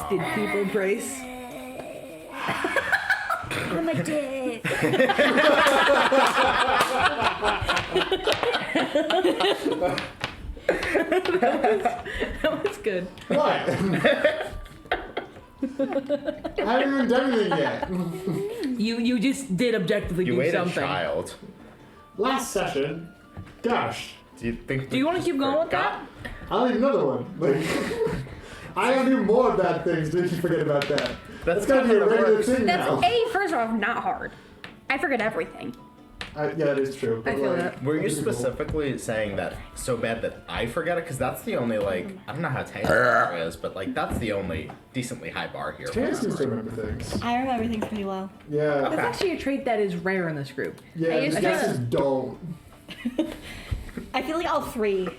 Did people brace? I'm a dick. That was good. What? I haven't even done anything yet. You just did objectively You do ate something. a child. Last session, gosh, Do you think? Do you want to keep going with that? I'll need another one. Like, I don't do more bad things. Did you forget about that? That's gotta be a regular thing now. That's first off, not hard. I forget everything. Yeah, that is true. I but, feel like, that. Were you that's cool. specifically saying that so bad that I forget it? Because that's the only, like, I don't know how Taylor is, but, like, that's the only decently high bar here. Taylor seems to remember things. I remember things pretty well. Yeah. That's actually a trait that is rare in this group. Yeah, I used the to- guesses don't. I feel like all three,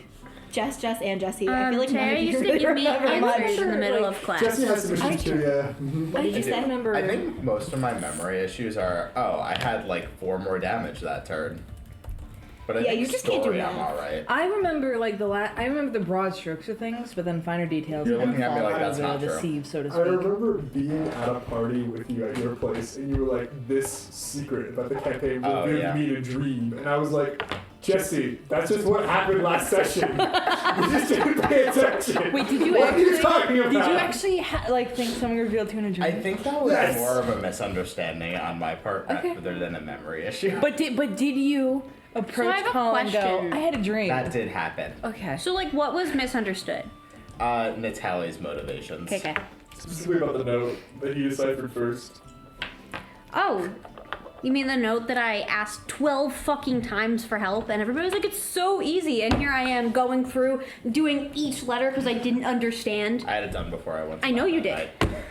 Jess, and Jesse. I feel like none Tara of you used to really give me remember much. answers in the middle of class. Jesse has some issues too, yeah. Mhm. What did you say? remember. I think most of my memory issues are, I had, like, 4 more damage that turn. But I Yeah, think you just can't do story, I'm math. alright. I remember like I remember the broad strokes of things, but then finer details. You're kind of looking at me fall like out that's of not the true. sieve, so to I speak. remember being at a party with you at your place, and you were like, this secret about the campaign Oh, revealed yeah. me in a dream. And I was like, Jesse, that's just what happened last session. You just didn't pay attention. Wait, did you What are you actually? talking about? Did you actually like think something revealed to you in a dream? I think that was Yes. more of a misunderstanding on my part Okay. rather than a memory issue. But did you approach have a Collin and go? question. I had a dream. That did happen. Okay. So, like, what was misunderstood? Natalie's motivations. Okay. Specifically about the note that you deciphered first. Oh, you mean the note that I asked 12 fucking times for help and everybody was like, it's so easy. And here I am going through doing each letter because I didn't understand. I had it done before I went to I know bed you that did. night.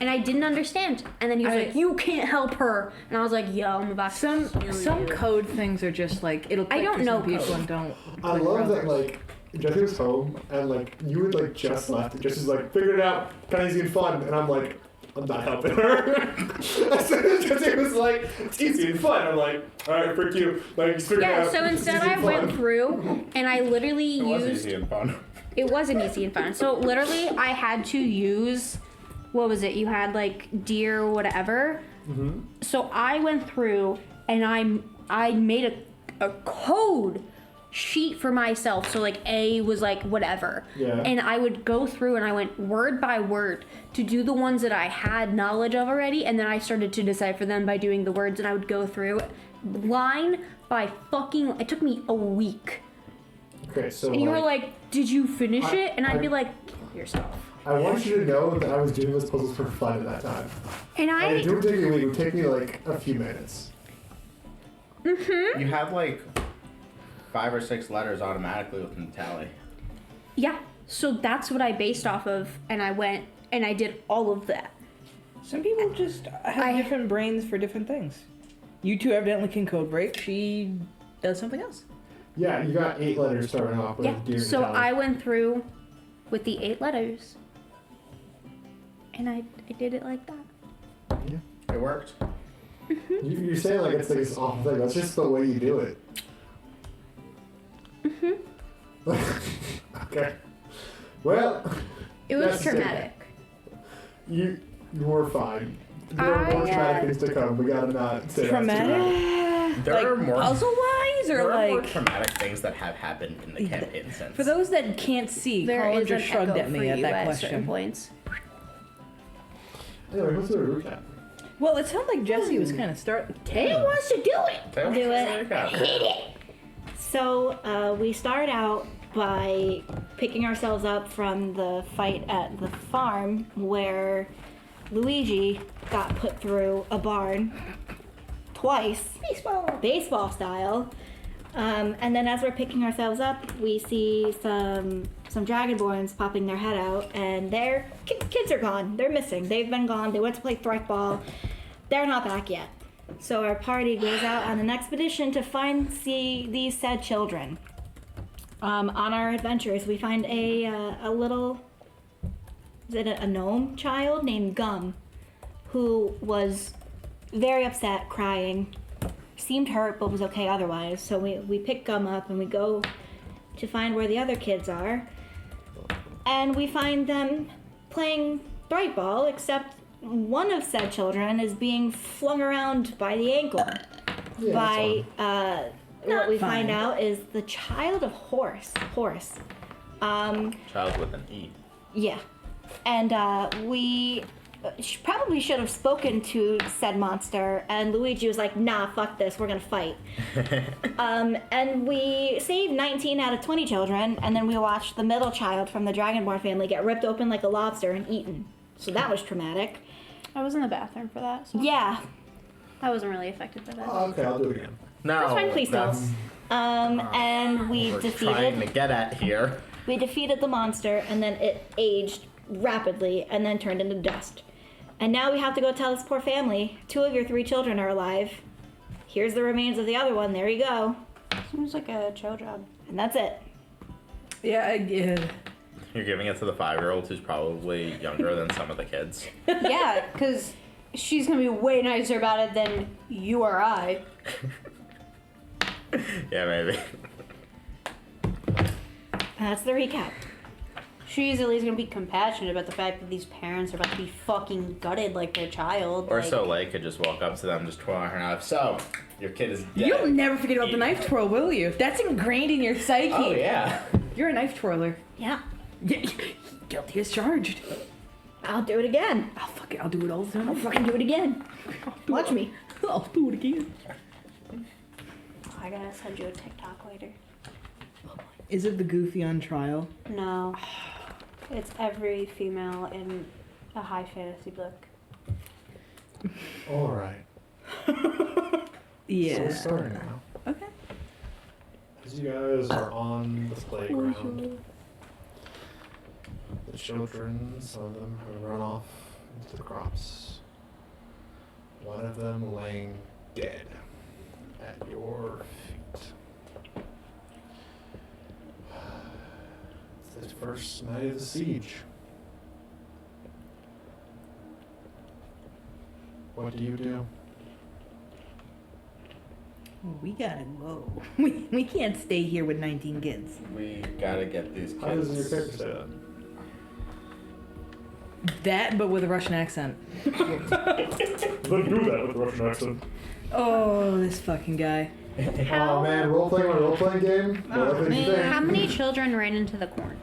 And I didn't understand. And then he was like, you can't help her. And I was like, yo, I'm about to Some kill you. code things are just like it'll. Click don't for know some people code. and don't. I click for love that, others. like, Jesse was home, and, like, you had, like, just left, and Jesse's like, figured it out, kind of easy and fun, and I'm like, I'm not helping her. As soon as Jesse was like, it's easy and fun, I'm like, alright, frick you. Like, just figured it Yeah, out. so It's instead easy I and went fun. through and I literally It was used. easy and fun. It wasn't easy and fun. So literally I had to use. What was it? You had like deer whatever. Mm-hmm. So I went through and I made a code sheet for myself. So like A was like whatever. Yeah. And I would go through and I went word by word to do the ones that I had knowledge of already, and then I started to decipher them by doing the words, and I would go through line by fucking. It took me a week. Okay, so, And you were like, "Did you finish it?" And I'd be I- like, "Kill yourself." I want you to know that I was doing those puzzles for fun at that time. And And it didn't take me a week, it would take me, like, a few minutes. You had like 5 or 6 letters automatically with Natalie. yeah. So that's what I based off of, and I went and I did all of that. Some people just have different brains for different things. You two evidently can code break. She does something else. Yeah, you got 8 letters starting off with Yeah. deer So and I went through with the 8 letters, and I did it like that. It worked. You're saying like it's like this awful thing. That's just the way you do it. Okay. Well, It was That's traumatic. you were fine. There are more traumatic things to come. We gotta not say that's Traumatic? There like are more puzzle-wise, or There are more like traumatic things that have happened in the campaign since. for those that can't see, There Collin is just an shrugged echo at me for at you that at certain question. points. Anyway, let's do a recap. Well, it sounded like Jesse was kind of starting. Taylor wants to do it. Taylor, do it. hate it. So we start out by picking ourselves up from the fight at the farm where Luigi got put through a barn twice, baseball style. And then as we're picking ourselves up, we see some Dragonborns popping their head out, and their kids are gone. They're missing. They've been gone. They went to play Threat Ball. They're not back yet. So our party goes out on an expedition to see these said children. On our adventures, we find a little, is it a gnome child named Gum, who was very upset, crying, seemed hurt, but was okay otherwise. So we pick Gum up and we go to find where the other kids are, and we find them playing bright ball, except one of said children is being flung around by the ankle Yeah, by what we fine. find out is the child of Horse. Child with an E. Yeah. And we probably should have spoken to said monster, and Luigi was like, nah, fuck this, we're gonna fight. And we saved 19 out of 20 children, and then we watched the middle child from the Dragonborn family get ripped open like a lobster and eaten. So that was traumatic. I was in the bathroom for that, so Yeah. I wasn't really affected by that. Oh, okay, I'll do it again. No, That's fine, please don't. that's And we what we're trying to defeated get at here. the monster, and then it aged rapidly and then turned into dust. And now we have to go tell this poor family, 2 of your 3 children are alive. Here's the remains of the other one. There you go. Seems like a chill job. And that's it. Yeah, You're giving it to the 5-year-old who's probably younger than some of the kids. Yeah, because she's gonna be way nicer about it than you or I. Yeah, maybe. And that's the recap. She's at least gonna be compassionate about the fact that these parents are about to be fucking gutted like their child. Or like, Soleil could just walk up to them, just twirl her knife. So, your kid is dead. You'll never forget about the knife twirl, will you? That's ingrained in your psyche. Oh, yeah. You're a knife twirler. Yeah. Guilty as charged. I'll do it again. Oh, fuck it. I'll do it all the I'll time. fucking do it again. Watch me. I'll do it again. I gotta send you a TikTok later. Is it the Goofy on trial? No. It's every female in a high fantasy book. Alright. Yeah. So we're starting now. Okay. As you guys are on the playground, the children, some of them have run off into the crops. One of them laying dead at your feet. It's the first night of the siege. What do you do? We gotta go. We can't stay here with 19 kids. We gotta get these kids. How does your character say that? That, but with a Russian accent. Let do that with Russian accent. Oh, this fucking guy. Oh man, role-playing game? What did you think? How many children ran into the corn?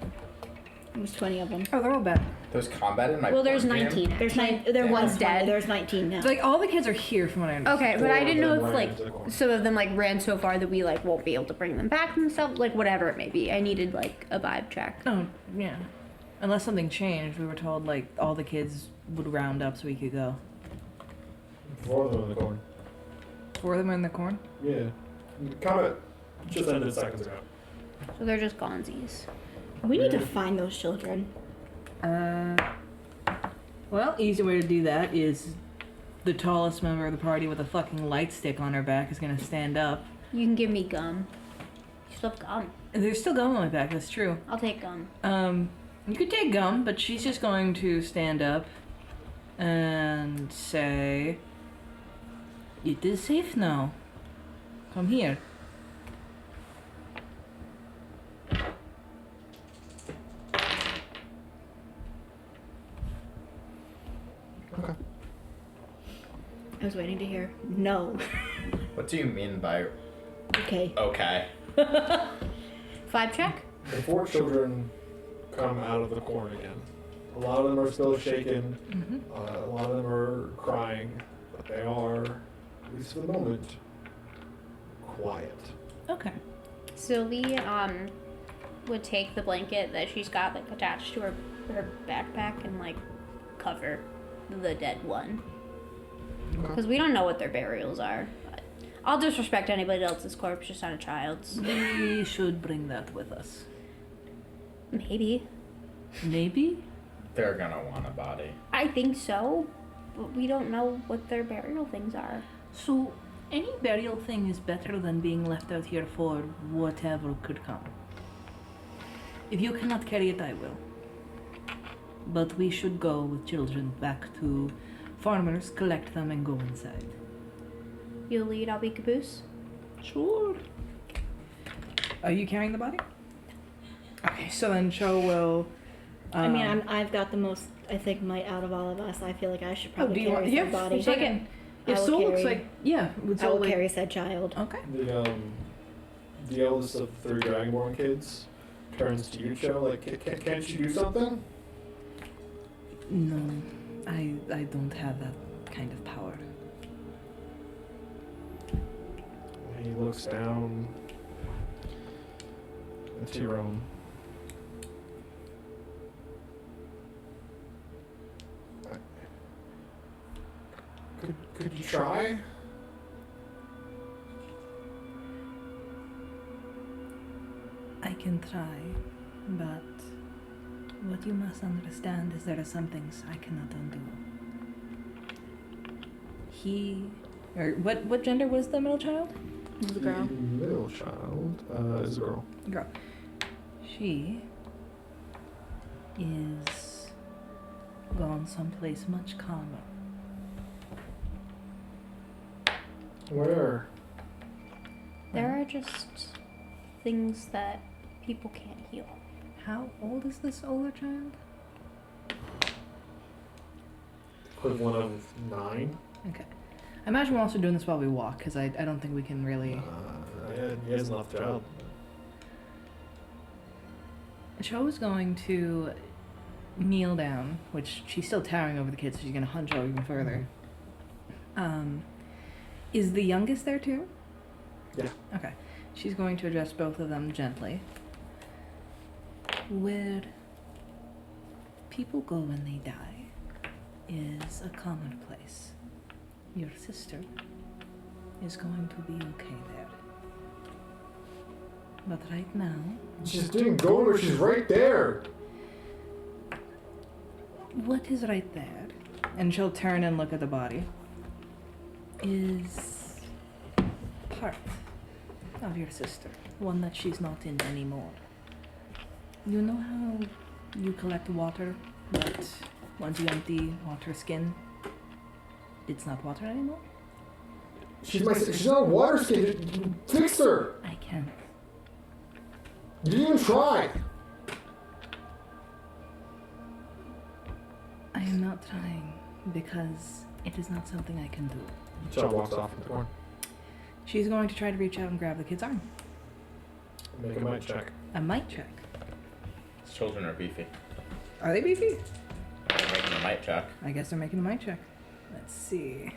There's 20 of them. Oh, they're all bad. There's combat in my Well, there's board game? 19. There's there One's was dead. There's 19 now. Like, all the kids are here from what I understand. Okay, but I didn't know if Ran like into the corn. some of them like ran so far that we like won't be able to bring them back themselves, like whatever it may be. I needed like a vibe check. Oh, yeah. Unless something changed, we were told, like, all the kids would round up so we could go. 4 of them in the corn. 4 of them are in the corn? Yeah. Combat just ended seconds ago. So they're just gonzies. We need to find those children. Well, easy way to do that is the tallest member of the party with a fucking light stick on her back is gonna stand up. You can give me gum. You still have gum. And there's still gum on my back, that's true. I'll take gum. You could take gum, but she's just going to stand up and say, "It is safe now. Come here." Okay. I was waiting to hear no. What do you mean by Okay. okay? Vibe check? The 4 children come out of the corn again. A lot of them are still shaken. A lot of them are crying, but they are, at least for the moment, quiet. Okay. Sylvie would take the blanket that she's got like attached to her backpack and like cover the dead one. Because we don't know what their burials are. But I'll disrespect anybody else's corpse, just not a child's. We should bring that with us. Maybe. Maybe? They're gonna want a body. I think so. But we don't know what their burial things are. So, any burial thing is better than being left out here for whatever could come. If you cannot carry it, I will. But we should go with children back to farmers, collect them, and go inside. You'll lead, I'll be caboose. Sure. Are you carrying the body? Okay, so then Cho will. I mean, I've got the most I think, might out of all of us. I feel like I should Oh, probably do you want? carry Yeah, said body. second. If I will Soul looks carry- like, yeah, would I Soul will like? carry said child. Okay. The eldest of the 3 Dragonborn kids turns to you, Joe, like, can't you do something? No, I don't have that kind of power. He looks down into your own. Could you try? I can try, but what you must understand is there are some things I cannot undo. What gender was the middle child? The girl. The middle child is a girl. Girl. She is gone someplace much calmer. Where? There are just things that people can't heal. How old is this older child? Equivalent of 9. Okay. I imagine we're also doing this while we walk, because I don't think we can really... Yeah, he hasn't left the child. Cho is going to kneel down, which she's still towering over the kids, so she's going to hunch over even further. Is the youngest there too? Yeah. Okay. She's going to address both of them gently. Where people go when they die is a common place. Your sister is going to be okay there. But right now... She just didn't go where she's right there. What is right there? And she'll turn and look at the body. Is part of your sister. One that she's not in anymore. You know how you collect water, but once you empty water skin, it's not water anymore? She's not a water skin. Fix her. I can. You didn't even try. I am not trying because it is not something I can do. Child walks off in the corner. She's going to try to reach out and grab the kid's arm. Make a might check. A might check. These children are beefy. Are they beefy? They're making a might check. I guess they're making a might check. Let's see.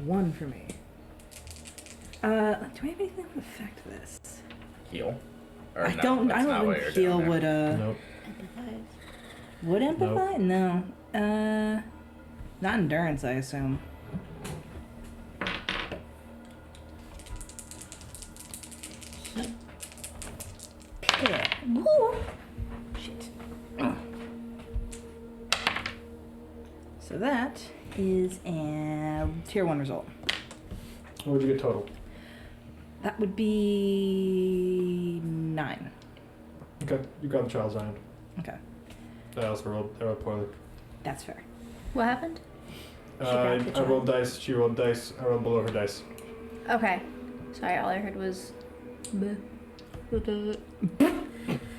1 for me. Do I have anything that would affect this? Heal? Or I no, don't that's not what think you're heal doing would Nope. Empathize. would empathize? No. Not endurance, I assume. Yeah. Woo! Shit. So that is a tier 1 result. What would you get total? That would be 9. Okay, you got the child's hand. Okay, I also rolled poorly. that's fair. What happened? grabbed the I rolled child. dice, she rolled dice, I rolled below her dice. Okay. Sorry, all I heard was.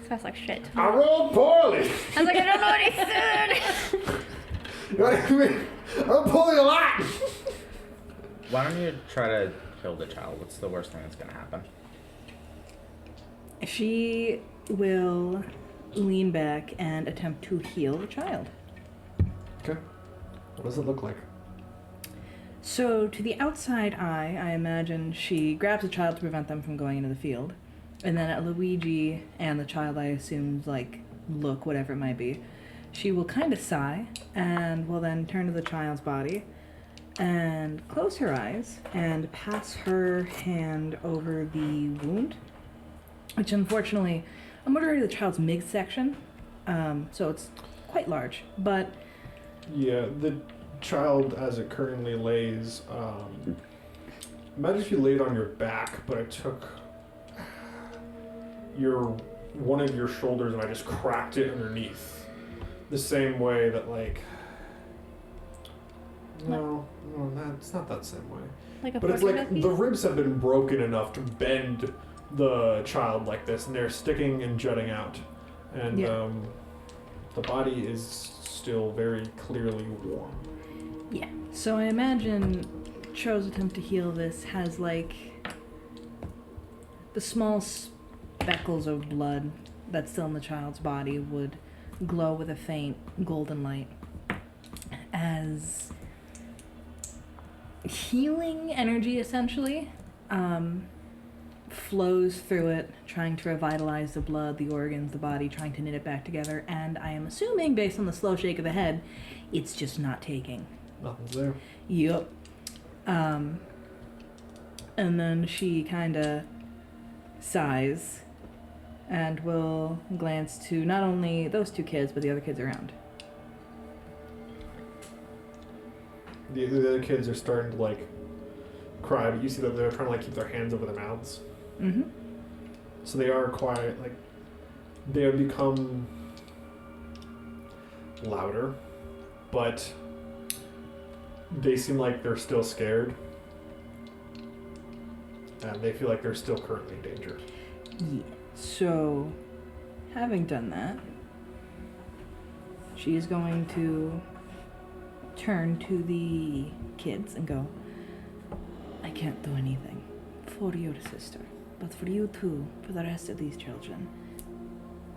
Sounds like shit. I rolled poorly! I was like, I don't know what he said. What do you mean? I rolled poorly a lot! Why don't you try to kill the child? What's the worst thing that's gonna happen? She will lean back and attempt to heal the child. Okay. What does it look like? So, to the outside eye, I imagine she grabs the child to prevent them from going into the field. And then at Luigi and the child, I assume, like, look, whatever it might be. She will kind of sigh and will then turn to the child's body and close her eyes and pass her hand over the wound, which unfortunately, a majority of the child's midsection, so it's quite large, but... Yeah, the child as it currently lays, imagine if you laid on your back, but I took one of your shoulders and I just cracked it underneath. The same way that, like... No, it's not that same way. Like a But it's portrait like of me? the ribs have been broken enough to bend the child like this, and they're sticking and jutting out. And Yeah. the body is still very clearly warm. Yeah. So I imagine Cho's attempt to heal this has like the small speckles of blood that's still in the child's body would glow with a faint golden light as healing energy essentially flows through it, trying to revitalize the blood, the organs, the body, trying to knit it back together. And I am assuming, based on the slow shake of the head, it's just not taking. Nothing's there. Yup. And then she kind of sighs and will glance to not only those two kids, but the other kids around. The other kids are starting to like cry, but you see that they're trying to like keep their hands over their mouths. Mm-hmm. So they are quiet. Like they have become louder, but they seem like they're still scared, and they feel like they're still currently in danger. Yeah. So, having done that, she is going to turn to the kids and go, I can't do anything for your sister, but for you too, for the rest of these children,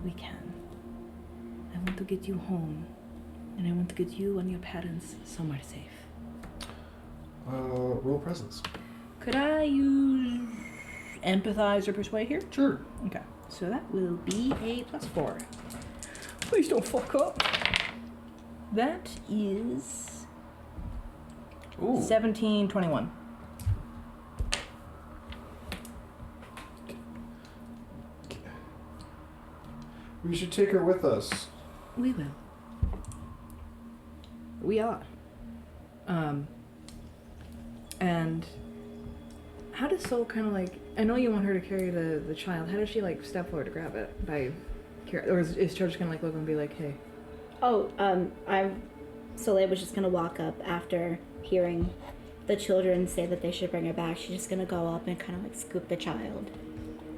we can. I want to get you home, and I want to get you and your parents somewhere safe. Roll presence. Could I use empathize or persuade here? Sure. Okay, so that will be a +4. Please don't fuck up. That is 1721. We should take her with us. We will. We are. And how does Soul kind of like, I know you want her to carry the child, how does she like step forward to grab it or is Cho just gonna like look and be like, hey? Soleil was just gonna walk up after hearing the children say that they should bring her back. She's just gonna go up and kind of like scoop the child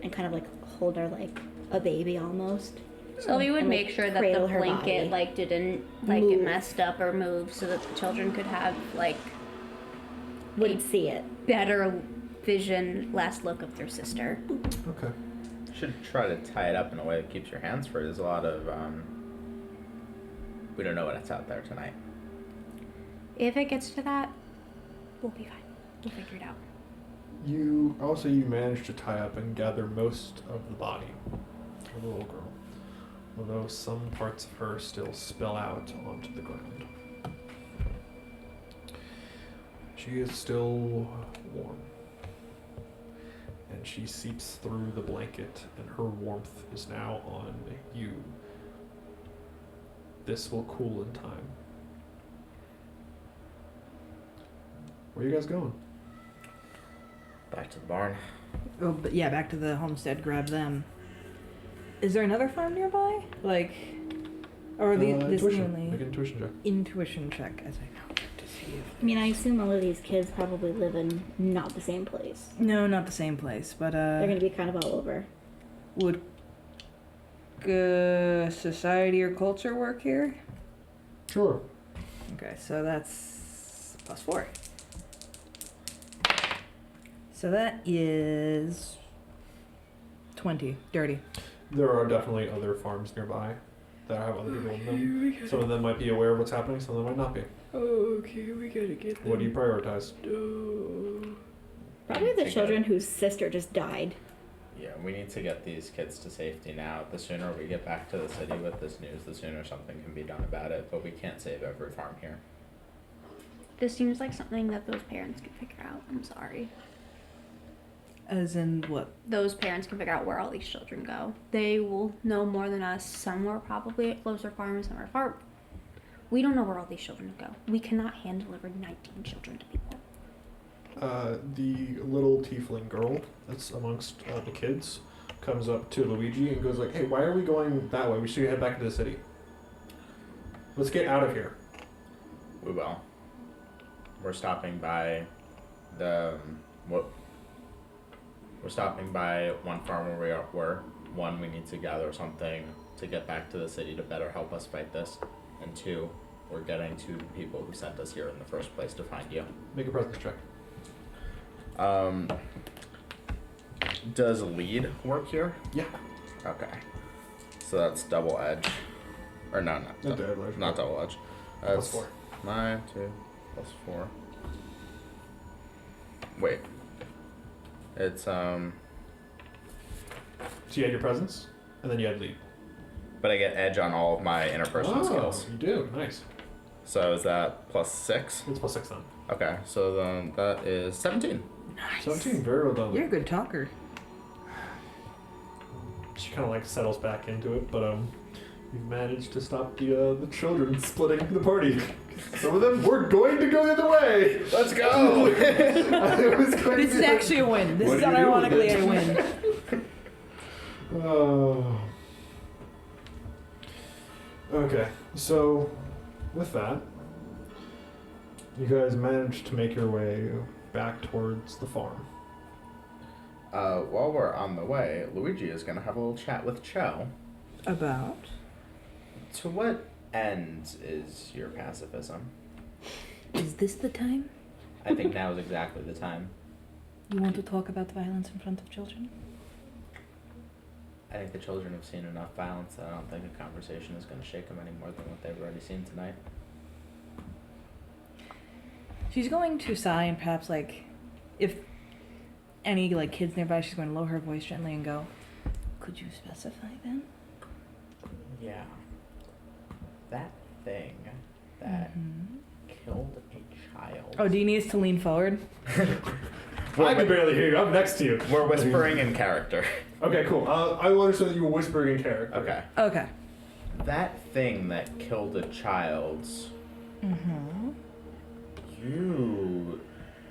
and kind of like hold her like a baby almost. Sylvia would And, make like, sure that cradle the her blanket body. like didn't like Move. get messed up or move, so that the children could have like Wouldn't see it. better vision, last look of their sister. Okay. Should try to tie it up in a way that keeps your hands free. There's a lot of we don't know what's out there tonight. If it gets to that, we'll be fine. We'll figure it out. You managed to tie up and gather most of the body of the little girl, although some parts of her still spill out onto the ground. She is still warm, and she seeps through the blanket, and her warmth is now on you. This will cool in time. Where are you guys going? Back to the barn. Oh, but yeah, back to the homestead, grab them. Is there another farm nearby? Like, or are these this Intuition. only Make an intuition check. intuition check as I know to see if I mean, I assume all of these kids probably live in not the same place. No, not the same place, but They're gonna be kind of all over. would society or culture work here? Sure. Okay, so that's +4. So that is 20. Dirty. There are definitely other farms nearby that have other people in them. Some of them might be aware of what's happening, some of them might not be. Oh, okay, we gotta get them. What do you prioritize? Probably the Take children whose sister just died. Yeah, we need to get these kids to safety now. The sooner we get back to the city with this news, the sooner something can be done about it. But we can't save every farm here. This seems like something that those parents could figure out. I'm sorry. As in what? Those parents can figure out where all these children go. They will know more than us. Some were probably at closer farms, some are far. We don't know where all these children go. We cannot hand deliver 19 children to people. The little tiefling girl that's amongst the kids comes up to Luigi and goes like, "Hey, why are we going that way? We should head back to the city. Let's get out of here." We will. We're stopping by the We're stopping by one farm where we were. One, we need to gather something to to get back to the city to better help us fight this. And 2, we're getting to the people who sent us here in the first place to find you. Make a presence check. Does lead work here? Yeah. Okay. So that's double edge. Or no, Not double edge. not double edge. Plus That's 4. 9, 2, plus 4. Wait. It's So you had your presence, and then you had lead. but I get edge on all of my interpersonal skills. You do. Nice. So is that plus 6? It's plus 6 then. Okay, so then that is 17. Nice. 17. Very well done. You're a good talker. She kind of like settles back into it, but you've managed to stop the children splitting the party. Some of them were going to go the other way. Let's go! This is actually a win. This What is do you do with unironically it? a win. Oh. Okay, so with that, you guys managed to make your way back towards the farm. While we're on the way, Luigi is going to have a little chat with Cho. About? To what end is your pacifism? Is this the time? I think now is exactly the time. You want to talk about violence in front of children? I think the children have seen enough violence that I don't think a conversation is going to shake them any more than what they've already seen tonight. She's going to sigh and perhaps, like, if any, like, kids nearby, she's going to lower her voice gently and go, could you specify then? Yeah. That thing that killed a child. Oh, do you need us to lean forward? I can barely hear you. I'm next to you. We're whispering in character. Okay, cool. I will understand that you were whispering in character. Okay. Okay. That thing that killed a child, you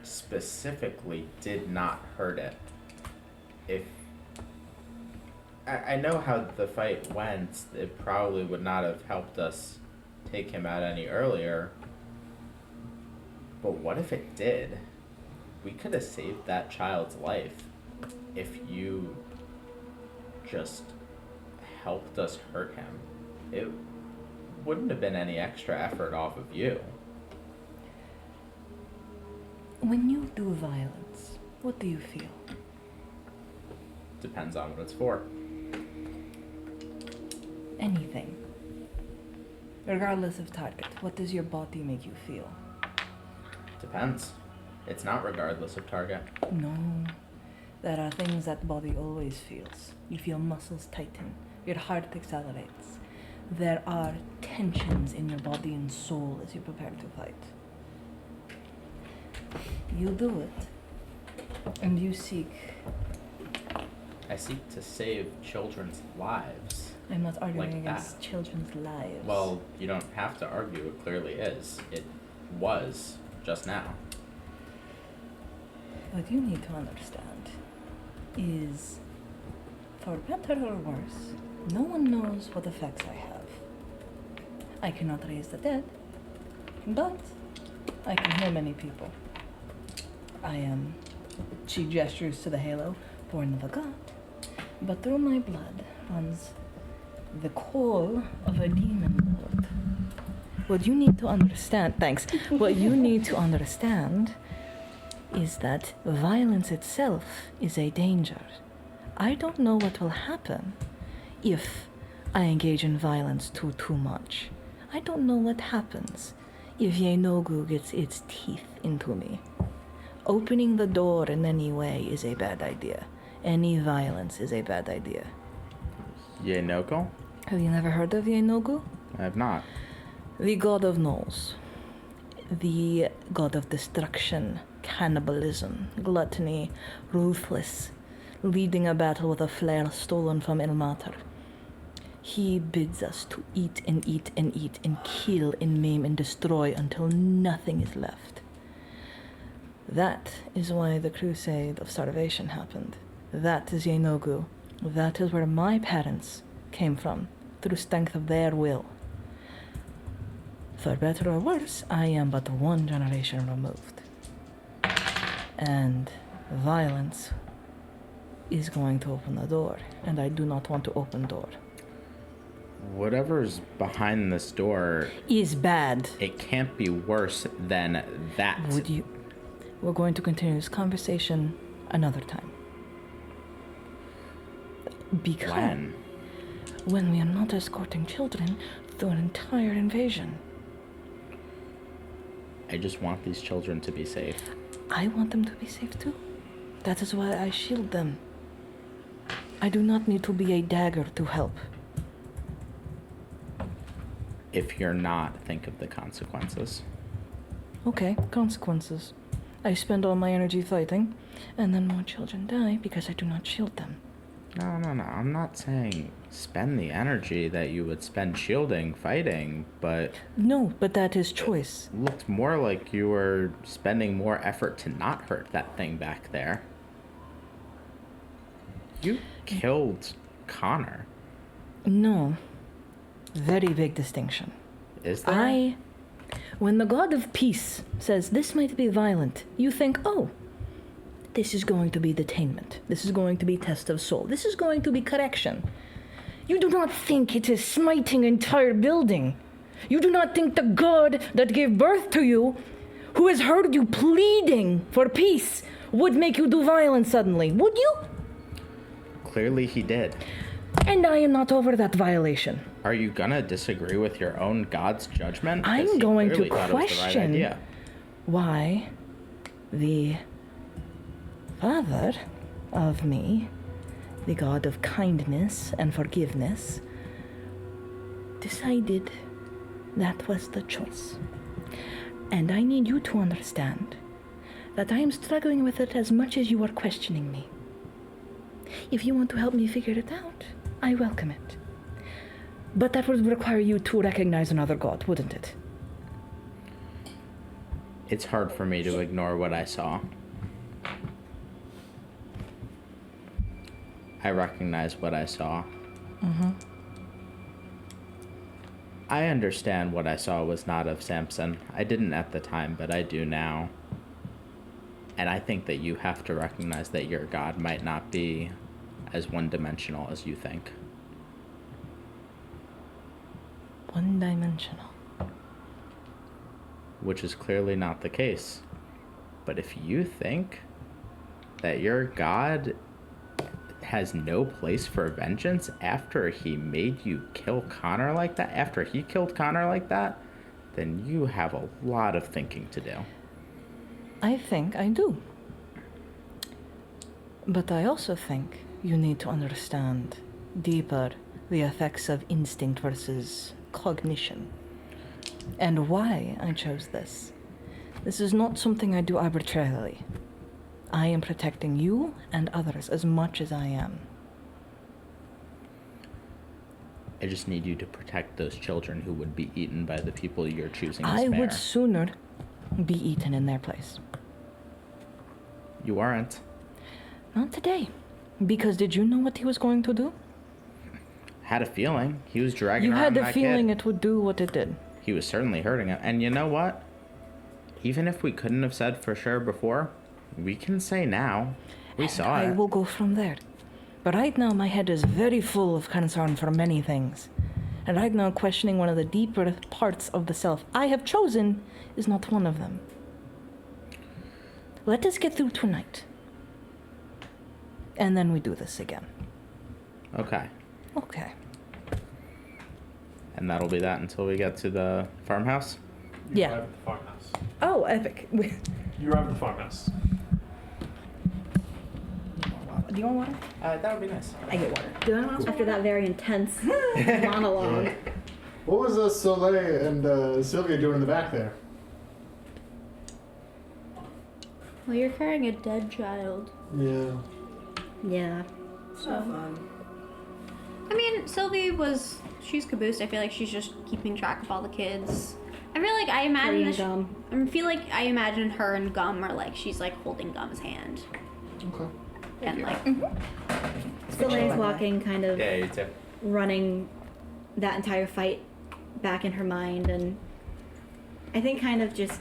specifically did not hurt it. If I know how the fight went, it probably would not have helped us take him out any earlier. But what if it did? We could have saved that child's life if you just helped us hurt him. It wouldn't have been any extra effort off of you. When you do violence, what do you feel? Depends on what it's for. Anything. Regardless of target, what does your body make you feel? Depends. It's not regardless of target. No. There are things that body always feels. You feel muscles tighten. Your heart accelerates. There are tensions in your body and soul as you prepare to fight. You do it. And you seek. I seek to save children's lives. I'm not arguing Like against that. children's lives. Well, you don't have to argue. It clearly is. It was just now. What you need to understand is, for better or worse, no one knows what effects I have. I cannot raise the dead, but I can heal many people. I am, she gestures to the halo, born of a god, but through my blood runs the call of a demon lord. What you need to understand, thanks, what you need to understand is that violence itself is a danger. I don't know what will happen if I engage in violence too much. I don't know what happens if Yenogu gets its teeth into me. Opening the door in any way is a bad idea. Any violence is a bad idea. Yenoko? Have you never heard of Yenogu? I have not. The god of gnolls. The god of destruction, cannibalism, gluttony, ruthless, leading a battle with a flare stolen from El Mater. He bids us to eat and eat and eat and kill and maim and destroy until nothing is left. That is why the crusade of starvation happened. That is Yenogu. That is where my parents came from, through strength of their will. For better or worse, I am but one generation removed. And violence is going to open the door, and I do not want to open door. Whatever's behind this door, Is bad. it can't be worse than that. Would you... We're going to continue this conversation another time. Because... When we are not escorting children through an entire invasion. I just want these children to be safe. I want them to be safe too. That is why I shield them. I do not need to be a dagger to help. If you're not, think of the consequences. Okay, consequences. I spend all my energy fighting, and then more children die because I do not shield them. No. I'm not saying spend the energy that you would spend shielding, fighting, but... No, but that is choice. It looked more like you were spending more effort to not hurt that thing back there. You killed Connor. No. Very big distinction. Is there? When the god of peace says this might be violent, you think, oh, this is going to be detainment. This is going to be test of soul. This is going to be correction. You do not think it is smiting entire building. You do not think the God that gave birth to you, who has heard you pleading for peace, would make you do violence suddenly, would you? Clearly he did. And I am not over that violation. Are you gonna disagree with your own God's judgment? 'Cause I'm he going to clearly thought it was the right question idea. why the father of me, the god of kindness and forgiveness, decided that was the choice. And I need you to understand that I am struggling with it as much as you are questioning me. If you want to help me figure it out, I welcome it. But that would require you to recognize another god, wouldn't it? It's hard for me to ignore what I saw. I recognize what I saw. Mm-hmm. I understand what I saw was not of Samson. I didn't at the time, but I do now. And I think that you have to recognize that your God might not be as one-dimensional as you think. One-dimensional. Which is clearly not the case. But if you think that your God has no place for vengeance after he made you kill Connor like that, after he killed Connor like that, then you have a lot of thinking to do. I think I do. But I also think you need to understand deeper the effects of instinct versus cognition. And why I chose this. This is not something I do arbitrarily. I am protecting you and others as much as I am. I just need you to protect those children who would be eaten by the people you're choosing to I spare. would sooner be eaten in their place. You aren't. Not today. Because did you know what he was going to do? Had a feeling. He was dragging You around had the that feeling kid. it would do what it did. He was certainly hurting him. And you know what? Even if we couldn't have said for sure before, we can say now. We saw I it. will go from there. But right now my head is very full of concern for many things. And right now questioning one of the deeper parts of the self I have chosen is not one of them. Let us get through tonight. And then we do this again. Okay. Okay. And that'll be that until we get to the farmhouse? You Yeah. arrive at the farmhouse. Oh, epic. You arrive at the farmhouse. Do you want water? That would be nice. I get water. Do anyone else after that very intense monologue? What was Soleil and Sylvia doing in the back there? Well, you're carrying a dead child. Yeah. Yeah. So I mean, she's caboosed. I feel like she's just keeping track of all the kids. I feel like I imagine I imagine her and Gum are like, she's like holding Gum's hand. Okay. And like, Soleil's walking, kind of Yeah, you too. running that entire fight back in her mind, and I think kind of just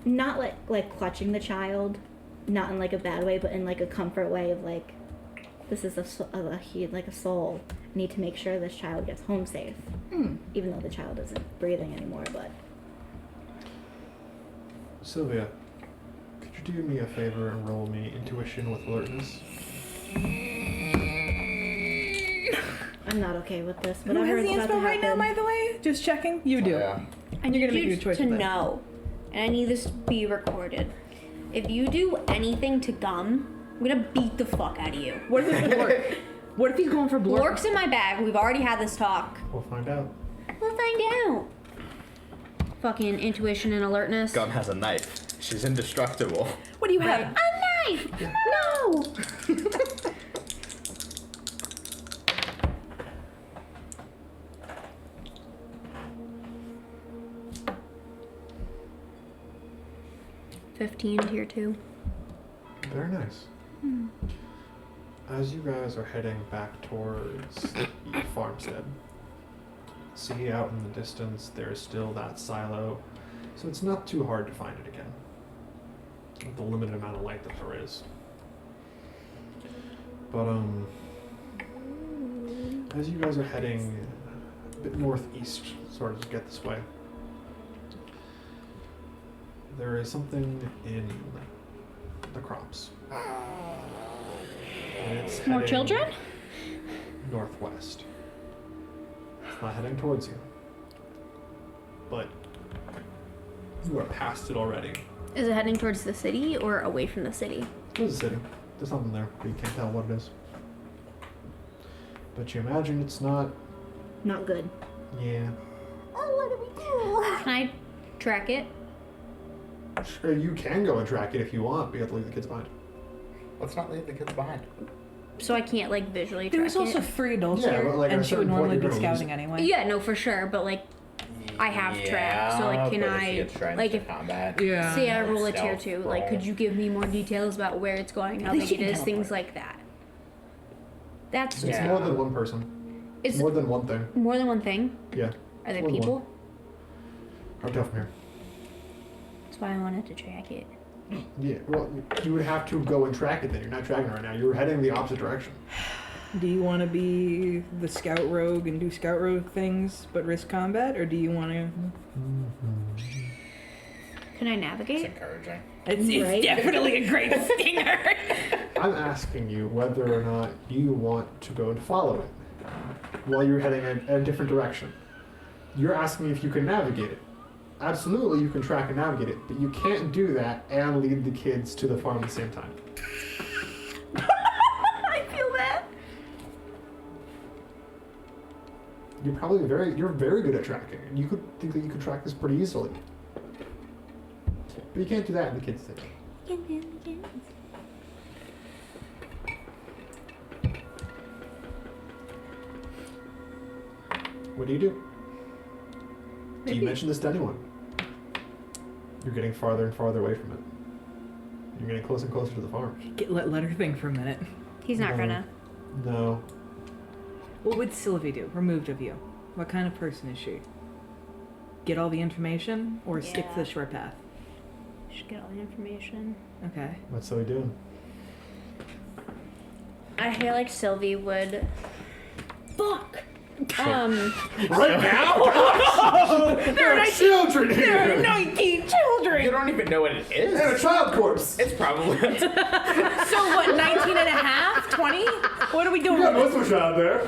not like clutching the child, not in like a bad way, but in like a comfort way of like, This is like a soul. I need to make sure this child gets home safe. Even though the child isn't breathing anymore, but... Sylvia, could you do me a favor and roll me intuition with alertness? I'm not okay with this. Who Whatever has is the about to inspo right now, happen. by the way? Just checking. You do. Yeah. I You're need gonna make you your choice to with it. know, and I need this to be recorded. If you do anything to Gum, I'm gonna beat the fuck out of you. What if it's Blork? What if he's going for Blork? Blork's in my bag. We've already had this talk. We'll find out. We'll find out. Fucking intuition and alertness. Gum has a knife. She's indestructible. What do you Right. have? A knife! No! $15 tier 2. Very nice. As you guys are heading back towards the farmstead, see out in the distance there's still that silo, so it's not too hard to find it again, with the limited amount of light that there is. But as you guys are heading a bit northeast, sort of to get this way, there is something in the crops. And it's More heading children? northwest. It's not heading towards you. But you are past it already. Is it heading towards the city or away from the city? There's a city. There's something there, but you can't tell what it is. But you imagine it's not. Not good. Yeah. Oh, what do we do? Can I track it? Sure, you can go and track it if you want, but you have to leave the kids behind. Let's not leave the kids behind. So I can't like visually track There's also it? 3 adults Yeah, here, but, like, at a and she would certain point, normally you're be gonna lose scouting it. anyway. Yeah, no, for sure, but like I have track, so like can but I if you get strength like to if combat, Yeah. say I roll a tier Stealth 2, like roll. could you give me more details about where it's going, how think big she it can is, things teleport. like that. That's It's Yeah. more than one person. it's More than one thing. more than one thing. Yeah. Are they More than people? one. Hard to tell from here. That's why I wanted to track it. Yeah, well, you would have to go and track it then. You're not tracking it right now. You're heading the opposite direction. Do you want to be the scout rogue and do scout rogue things but risk combat, or do you want to? Can I it's navigate? encouraging. It's Right. definitely a great stinger. I'm asking you whether or not you want to go and follow it while you're heading in a different direction. You're asking me if you can navigate it. Absolutely, you can track and navigate it, but you can't do that and lead the kids to the farm at the same time. I feel that. You're very good at tracking, and you could think that you could track this pretty easily. But you can't do that in the kids' thing. What do you do? Do you mention this to anyone? You're getting farther and farther away from it. You're getting closer and closer to the farm. Let her think for a minute. He's not No. gonna. No. What would Sylvie do? Removed of you. What kind of person is she? Get all the information, or stick to Yeah. the short path? Should get all the information. Okay. What's Zoe doing? I feel like Sylvie would. Fuck. Right now? There are children here! 19 children! You don't even know what it is. And a child corpse! It's probably. So what, 19 and a half? 20? What are we doing? You got most of a child there.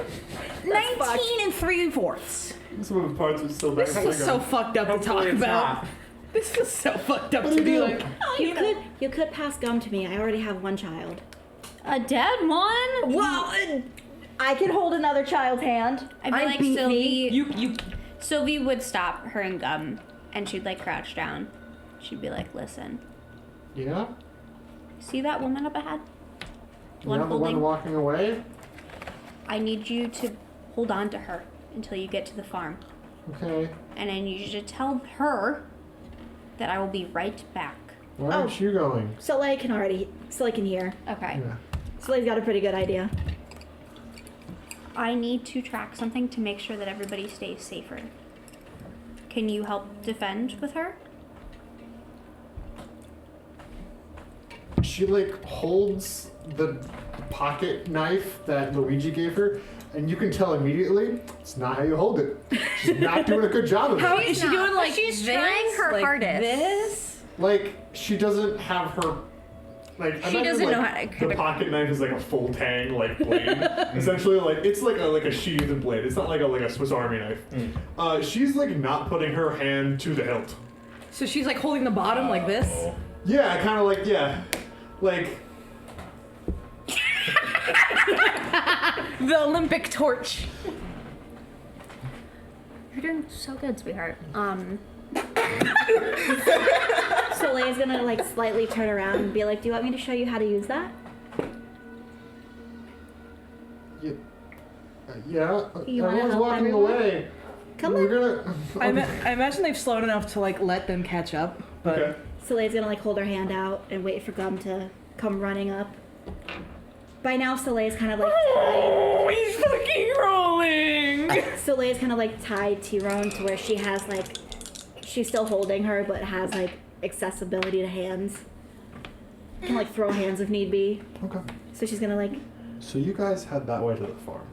19 and 3/4. Some of the parts are still back. This is so fucked up to talk Hopefully it's about. not. This is so fucked up What to do be you do? like, You could pass Gum to me. I already have one child. A dead one? Well, I can hold another child's hand. I feel like beat Sylvie. Sylvie would stop her and Gum, and she'd like crouch down. She'd be like, "Listen, Yeah? see that woman up ahead? You're not the one walking away? I need you to hold on to her until you get to the farm, Okay. and I need you to tell her that I will be right back." Why aren't you going? Soleil can hear. Okay. Yeah. Soleil's got a pretty good idea. I need to track something to make sure that everybody stays safer. Can you help defend with her? she like holds the pocket knife that Luigi gave her, and you can tell immediately it's not how you hold it. She's not doing a good job of How it. is she doing like She's this? trying her like hardest. This? Like she doesn't have her. Like She imagine, doesn't like, know how to. The pocket knife is like a full tang like blade. Essentially, like it's like a sheathed blade. It's not like a Swiss Army knife. She's like not putting her hand to the hilt. So she's like holding the bottom like this? Yeah, kind of like like. The Olympic torch. You're doing so good, sweetheart. Soleil's gonna like slightly turn around and be like, "Do you want me to show you how to use that?" Yeah. Yeah. You wanna Everyone's help walking everyone? away. Come We're on. gonna. I imagine they've slowed enough to like let them catch up, but Okay. Soleil's gonna like hold her hand out and wait for Gum to come running up. By now, Soleil's kind of like tied. he's fucking rolling. Soleil's kind of like tied Tyrone to where she has like, she's still holding her, but has like accessibility to hands. Can like throw hands if need be. Okay. So she's gonna like. So you guys head that way to the farm.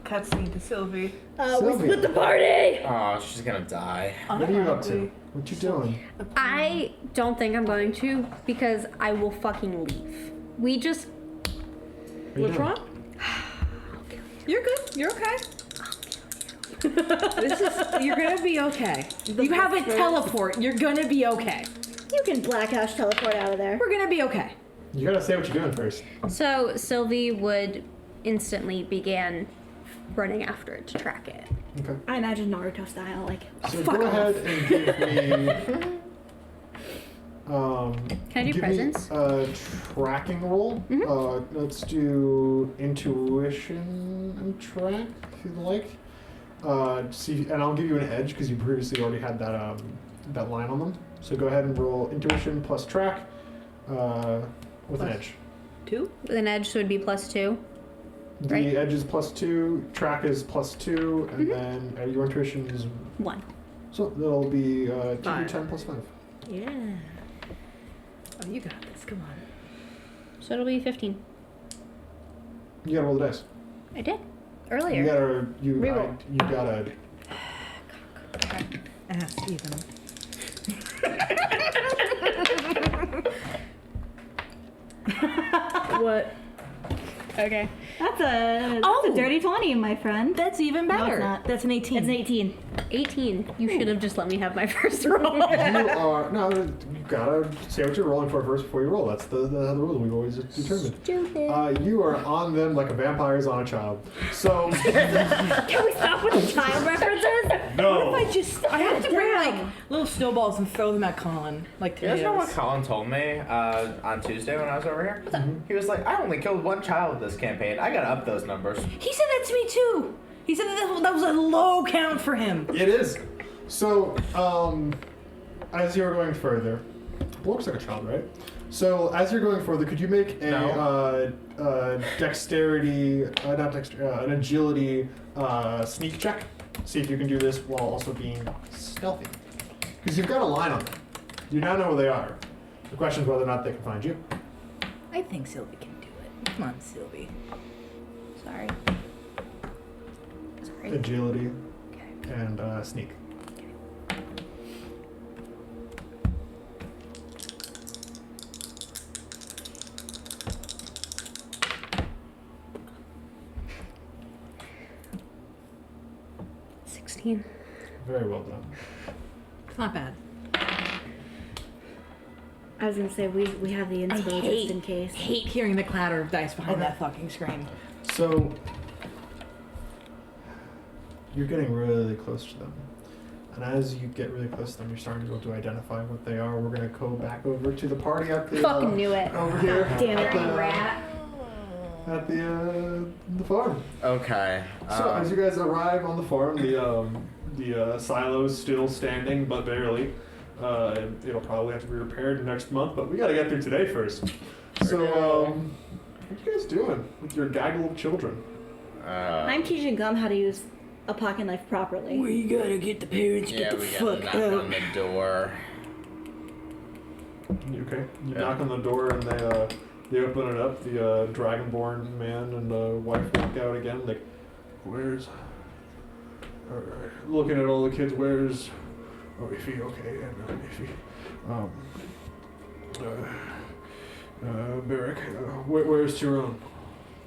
Cutscene to Sylvie. We Sylvia. split the party. Oh, she's gonna die. What are you up to? What you doing? I don't think I'm going to because I will fucking leave. We just. What are you What's doing? wrong? You're good. You're okay. You're gonna be okay. You have a teleport. You're gonna be okay. You can black ash teleport out of there. We're gonna be okay. You gotta say what you're doing first. So Sylvie would instantly begin running after it to track it. Okay. I imagine Naruto style, like. So Fuck go off. ahead and give me. Can I do give presents? Me a tracking roll. Let's do intuition and track if you'd like. See, and I'll give you an edge because you previously already had that that line on them. So go ahead and roll intuition plus track with an edge. 2? With an edge, so it'd be +2. The Right. edge is +2, track is +2, and then your intuition is 1. so that'll be 5. 2d10 plus 5. Yeah. Oh, you got this. Come on. So it'll be 15. You gotta roll the dice. I did You earlier. gotta Reroll. you gotta. Ass even. What? Okay. That's a Oh. dirty 20, my friend. That's even No, better. it's not. That's an 18. It's an 18. 18. You should have just let me have my first roll. You are no. You gotta say what you're rolling for first before you roll. That's the rule we've always determined. Stupid. You are on them like a vampire's on a child. So Can we stop with the child references? no. I have to bring like little snowballs and throw them at Collin. Like You guys know what tomatoes. Collin told me on Tuesday when I was over here? He was like, I only killed one child this campaign. I gotta up those numbers. He said that to me too. He said that was a low count for him. It is. So as you're going further, looks like a child, right? So as you're going further, could you make a dexterity, an agility sneak check? See if you can do this while also being stealthy. Because you've got a line on them. You now know where they are. The question is whether or not they can find you. I think Sylvie can do it. Come on, Sylvie. Sorry. Sorry. Agility Okay. and sneak. Very well done. It's not bad. I was gonna say we have the inspo just in case. hate hearing the clatter of dice behind that fucking screen. So you're getting really close to them. And as you get really close to them, you're starting to be able to identify what they are. We're gonna go back over to the party at the Fucking knew it. over here. Damn at it, the, rat. At the farm. Okay. So as you guys arrive on the farm, the silo's still standing, but barely. It'll probably have to be repaired next month, but we gotta get through today first. So, what you guys doing with your gaggle of children? I'm teaching Gum how to use a pocket knife properly. We gotta get the parents yeah, get the we fuck got to knock out. on the door. Okay. You Yeah. knock on the door and they open it up. The dragonborn man and wife walk out again. Like, where's? Looking at all the kids. Where's? Oh, Iffy. Okay, and Iffy. Barrack. Where's Tyrone?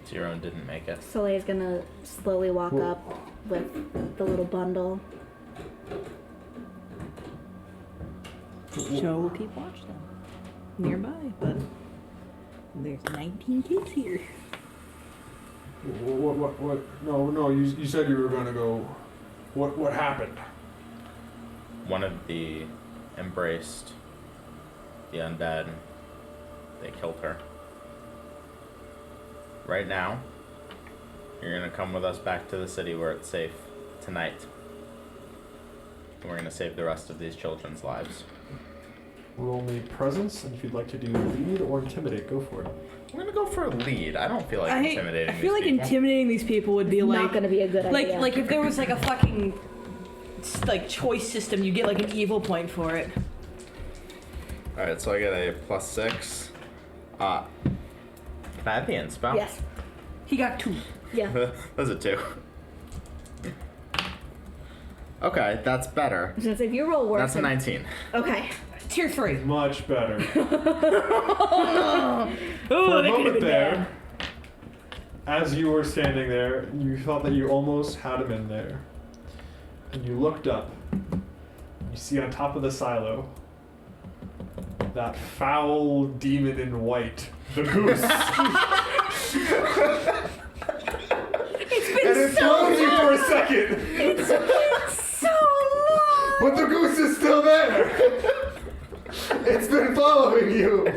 Tyrone didn't make it. Soleil's gonna slowly walk up with the little bundle. So we'll keep watch then. Nearby, but there's 19 kids here. What? No. You said you were gonna go. What happened? One of the embraced the undead. They killed her. Right now, you're gonna come with us back to the city where it's safe tonight. And we're gonna save the rest of these children's lives. Roll me presence, and if you'd like to do lead or intimidate, go for it. I'm gonna go for a lead. I don't feel like intimidating I feel these like people. intimidating these people would be Not gonna be a good idea. like if there was like a fucking like choice system, you get like an evil point for it. Alright, so I get a +6. Can I have the inspo? Yes. He got 2. Yeah. That's a 2. Okay, that's better. Since if you roll worse. That's a 19. Okay. Tier 3. Much better. Oh, For a that could have moment been there, bad. as you were standing there, you thought that you almost had him in there. And you looked up. You see on top of the silo that foul demon in white, the goose. And it throws you for a second. It's so long. But the goose is still there. It's been following you.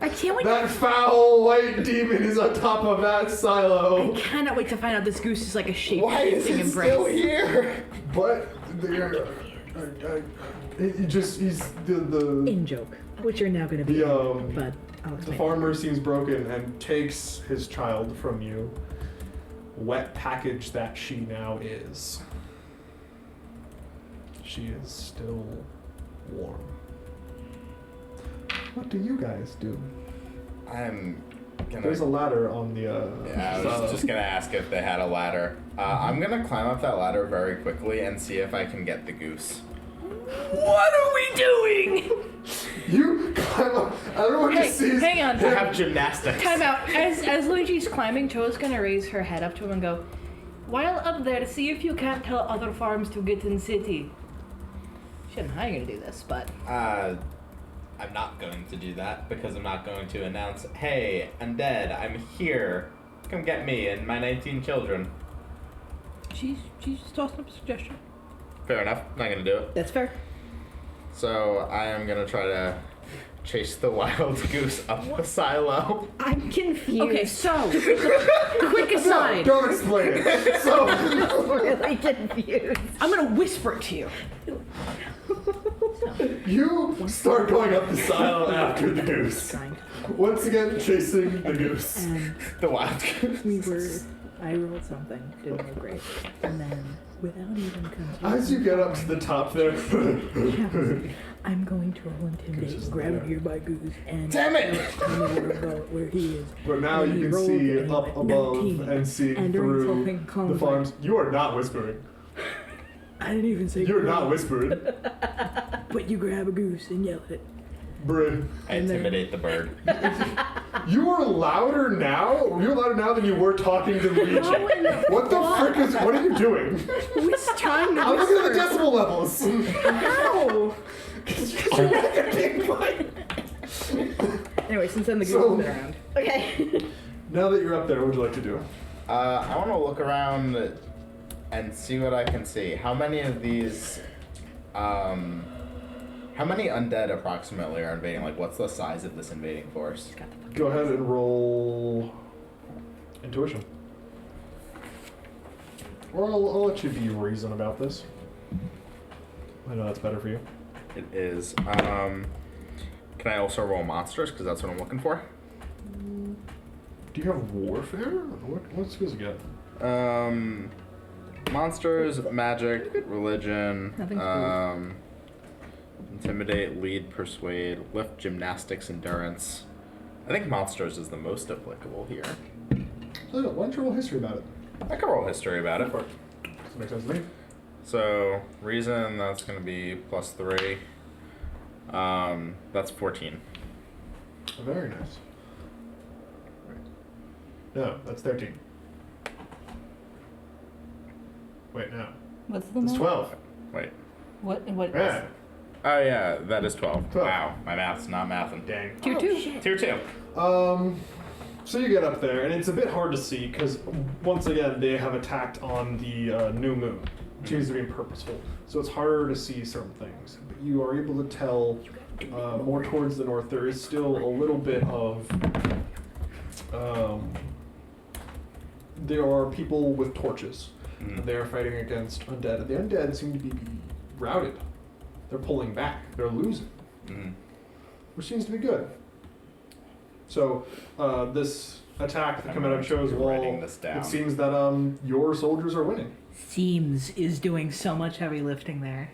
I can't wait. That foul white demon is on top of that silo. I cannot wait to find out this goose is like a shape Why is thing it embrace. still here? But he's the In joke, which you're now going to be. The, But I'll the explain. farmer seems broken and takes his child from you. Wet package that she now is. She is still warm. What do you guys do? I'm gonna... There's a ladder on the Yeah, I was silo. just gonna ask if they had a ladder. I'm gonna climb up that ladder very quickly and see if I can get the goose. What are we doing? You climb up. I don't know what you see. Hang on. I have gymnastics. Time out. As Luigi's climbing, Cho's gonna raise her head up to him and go, "While up there, see if you can't tell other farms to get in city." She didn't know how you're gonna do this, but I'm not going to do that because I'm not going to announce, "Hey, undead, I'm here. Come get me and my 19 children." she's just tossing up a suggestion. Fair enough. Not gonna do it. That's fair. So I am gonna try to chase the wild goose up the silo. I'm confused. Okay, so quick aside. Don't explain it. So I'm really confused. I'm gonna whisper it to you. you start going up the silo after the goose. Kind. Once again, chasing the goose. And The wild goose. I rolled something, didn't go great, and then without even considering, As you get up to the top there, I'm going to roll intimidate, Goose is grab there. a nearby goose, and Damn it! tell me where he is. but now And he you can rolled see and up went above 19, and see and during through talking, Collin the was like, farms. You are not whispering. I didn't even say You're grab, not whispering. but you grab a goose and yell at it. Bruh. I intimidate the bird. You are louder now? You're louder now than you were talking to Luigi. What the frick is... What are you doing? Who's trying to I'm looking at the whisper? decibel levels. Ow! Anyway, since then the goose So- has been around. Okay. Now that you're up there, what would you like to do? I want to look around and see what I can see. How many of these, how many undead approximately are invading? Like, what's the size of this invading force? Go ahead and roll intuition. Or I'll let you be reason about this. I know that's better for you. It is. Can I also roll monsters? Because that's what I'm looking for. Do you have warfare? What skills you get? Monsters, magic, religion, Nothing's Intimidate, lead, persuade, lift, gymnastics, endurance. I think monsters is the most applicable here. So, why don't you roll history about it? I can roll history about it. Does that make sense to me? So, reason, that's going to be +3. That's 14. Very nice. Right. No, that's 13. Wait, no. What's the It's number? 12. Wait. What? Yeah. Oh, yeah, that is 12. 12. Wow, my math's not mathing. Dang. Tier Oh, 2. shit. Tier 2. So you get up there, and it's a bit hard to see because once again they have attacked on the new moon. It seems to be purposeful, so it's harder to see certain things. But you are able to tell more towards the north. There is still a little bit of. There are people with torches. Mm. They are fighting against undead. The undead seem to be routed. They're pulling back. They're losing, which seems to be good. So this attack that coming out shows You're well. writing this down. It seems that your soldiers are winning. Seems is doing so much heavy lifting there.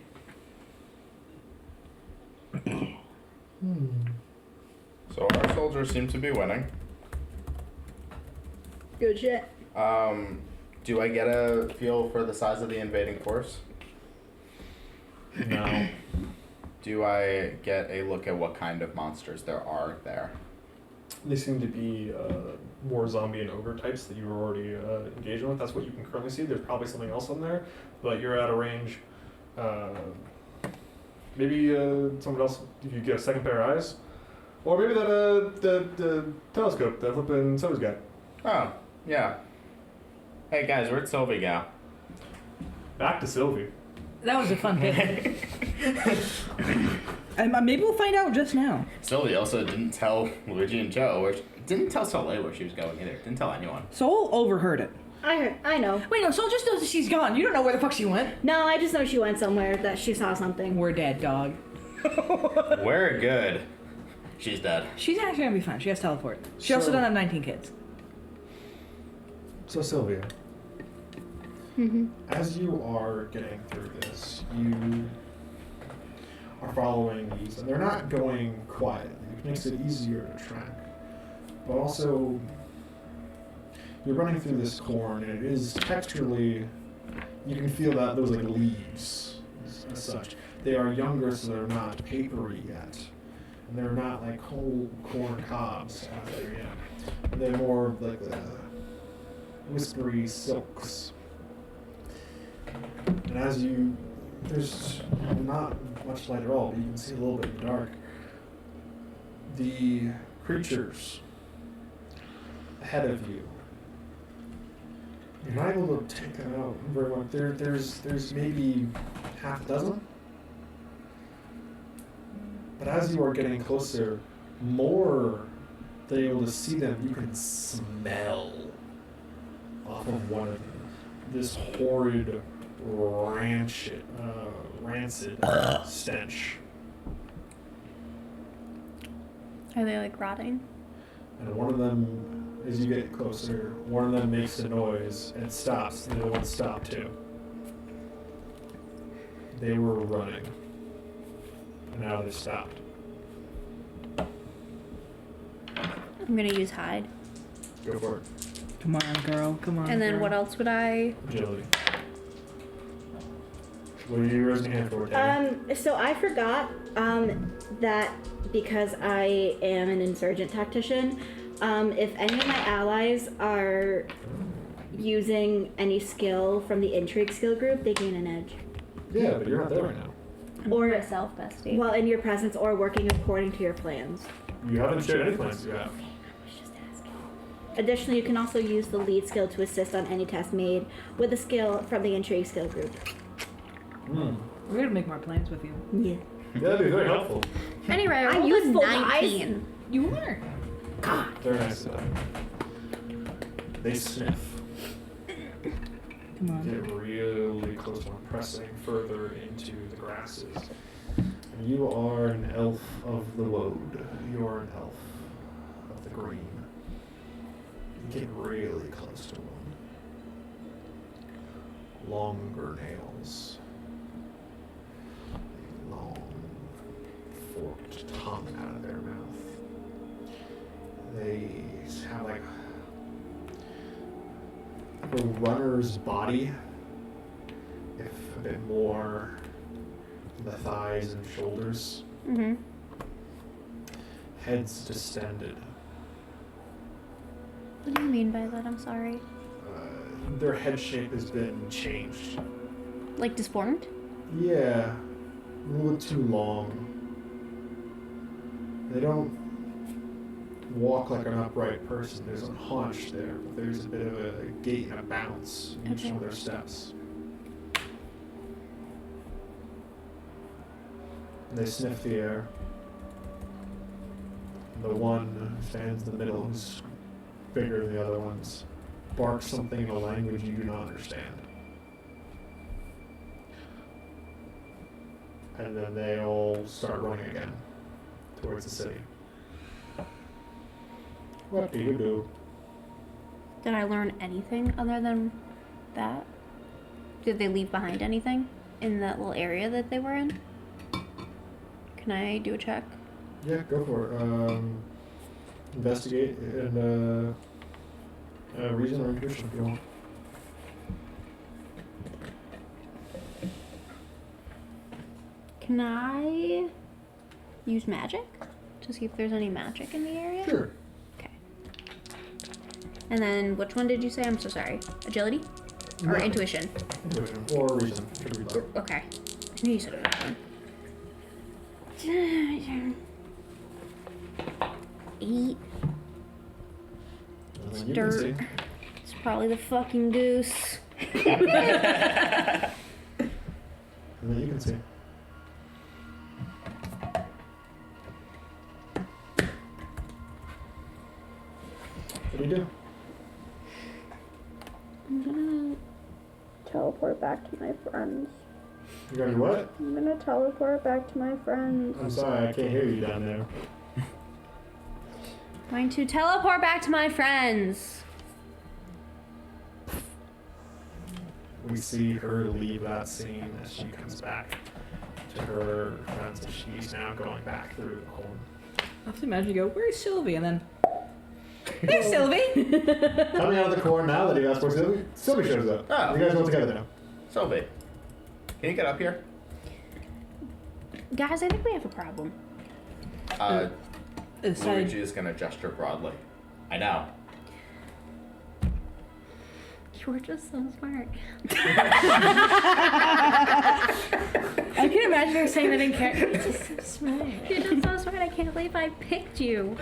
So our soldiers seem to be winning. Good shit. Do I get a feel for the size of the invading force? No. Do I get a look at what kind of monsters there are there? They seem to be more zombie and ogre types that you were already engaging with. That's what you can currently see. There's probably something else on there, but you're at a range. Maybe someone else, if you get a second pair of eyes, or maybe that the telescope that flipping So's got. Oh, yeah. Hey guys, where'd Sylvia go? Back to Sylvie. That was a fun hit. Maybe we'll find out just now. Sylvia also didn't tell Luigi and Joe, or didn't tell Soleil where she was going either. Didn't tell anyone. Soul overheard it. I know. Wait, no, Soul just knows that she's gone. You don't know where the fuck she went. No, I just know she went somewhere that she saw something. We're dead, dog. We're good. She's dead. She's actually gonna be fine. She has teleport. She also So- doesn't have 19 kids. So Sylvia, as you are getting through this, you are following these, and they're not going quietly, which makes it easier to track. But also, you're running through this corn, and it is texturally, you can feel that those like leaves as such. They are younger, so they're not papery yet, and they're not like whole corn cobs out there yet. They're more of like the whispery silks. And as you, there's not much light at all, but you can see a little bit in the dark. The creatures ahead of you, you're not able to take them out very much. There's maybe half a dozen. But as you are getting closer, more than able to see them, you can smell off of one of them this horrid, rancid stench. Are they like rotting? And one of them, as you get closer, one of them makes a noise and stops, and the other one stopped too. They were running. And now they've stopped. I'm gonna use hide. Go for it. Come on, girl. Come on. And then girl. what else would I? Agility. What are you raising your hand for, Tammy? So I forgot that because I am an insurgent tactician, if any of my allies are using any skill from the intrigue skill group, they gain an edge. Yeah, but you're not there right now. Or myself, bestie. while in your presence or working according to your plans. You haven't shared any plans you have. I was just asking. Additionally, you can also use the lead skill to assist on any test made with a skill from the intrigue skill group. Hmm. We're gonna make more plans with you. Yeah. Yeah, that'd be very helpful. Anyway, I I'm rolled a useful, guys. 19. You are. God. Very nice of them. They sniff. Come on. Get really close to them, pressing further into the grasses. And you are an elf of the woad. You are an elf of the green. You get really close to one. Longer nails. A long, tongue out of their mouth. They have like a runner's body, if a bit more the thighs and shoulders. Mm-hmm. Heads distended. What do you mean by that? I'm sorry. Their head shape has been changed. Like disformed? Yeah, a little too long. They don't walk like an upright person. There's a haunch there, but there's a bit of a gait and a bounce in each Okay. one of their steps. And they sniff the air. The one who stands in the middle, who's bigger than the other ones, barks something in a language you do not understand. And then they all start running again towards the city. What do you do? Did I learn anything other than that? Did they leave behind anything in that little area that they were in? Can I do a check? Yeah, go for it. Investigate and reason or intuition if you want. Can I use magic to see if there's any magic in the area? Sure. Okay. And then which one did you say? I'm so sorry. Agility? Or Yeah. intuition? Intuition or reason. Should be both. Okay. I knew you said it was one. 8. And then you can Dirt. see. It's probably the fucking goose. And then you can see. What do you do? I'm gonna teleport back to my friends. You gonna do what? I'm gonna teleport back to my friends. I'm sorry, I can't hear you down there. Going to teleport back to my friends. We see her leave that scene as she comes back to her friends, and she's now going back through the hole. I have to imagine you go, where's Sylvie? And then, there's Sylvie! Coming out of the corn now that he asked for Sylvie, Sylvie shows up. Oh. You guys go together now. Sylvie, can you get up here? Guys, I think we have a problem. Aside, Luigi is gonna gesture broadly. I know. You were just so smart. I can imagine her saying that in character. It's just so smart. You're just so smart. I can't believe I picked you.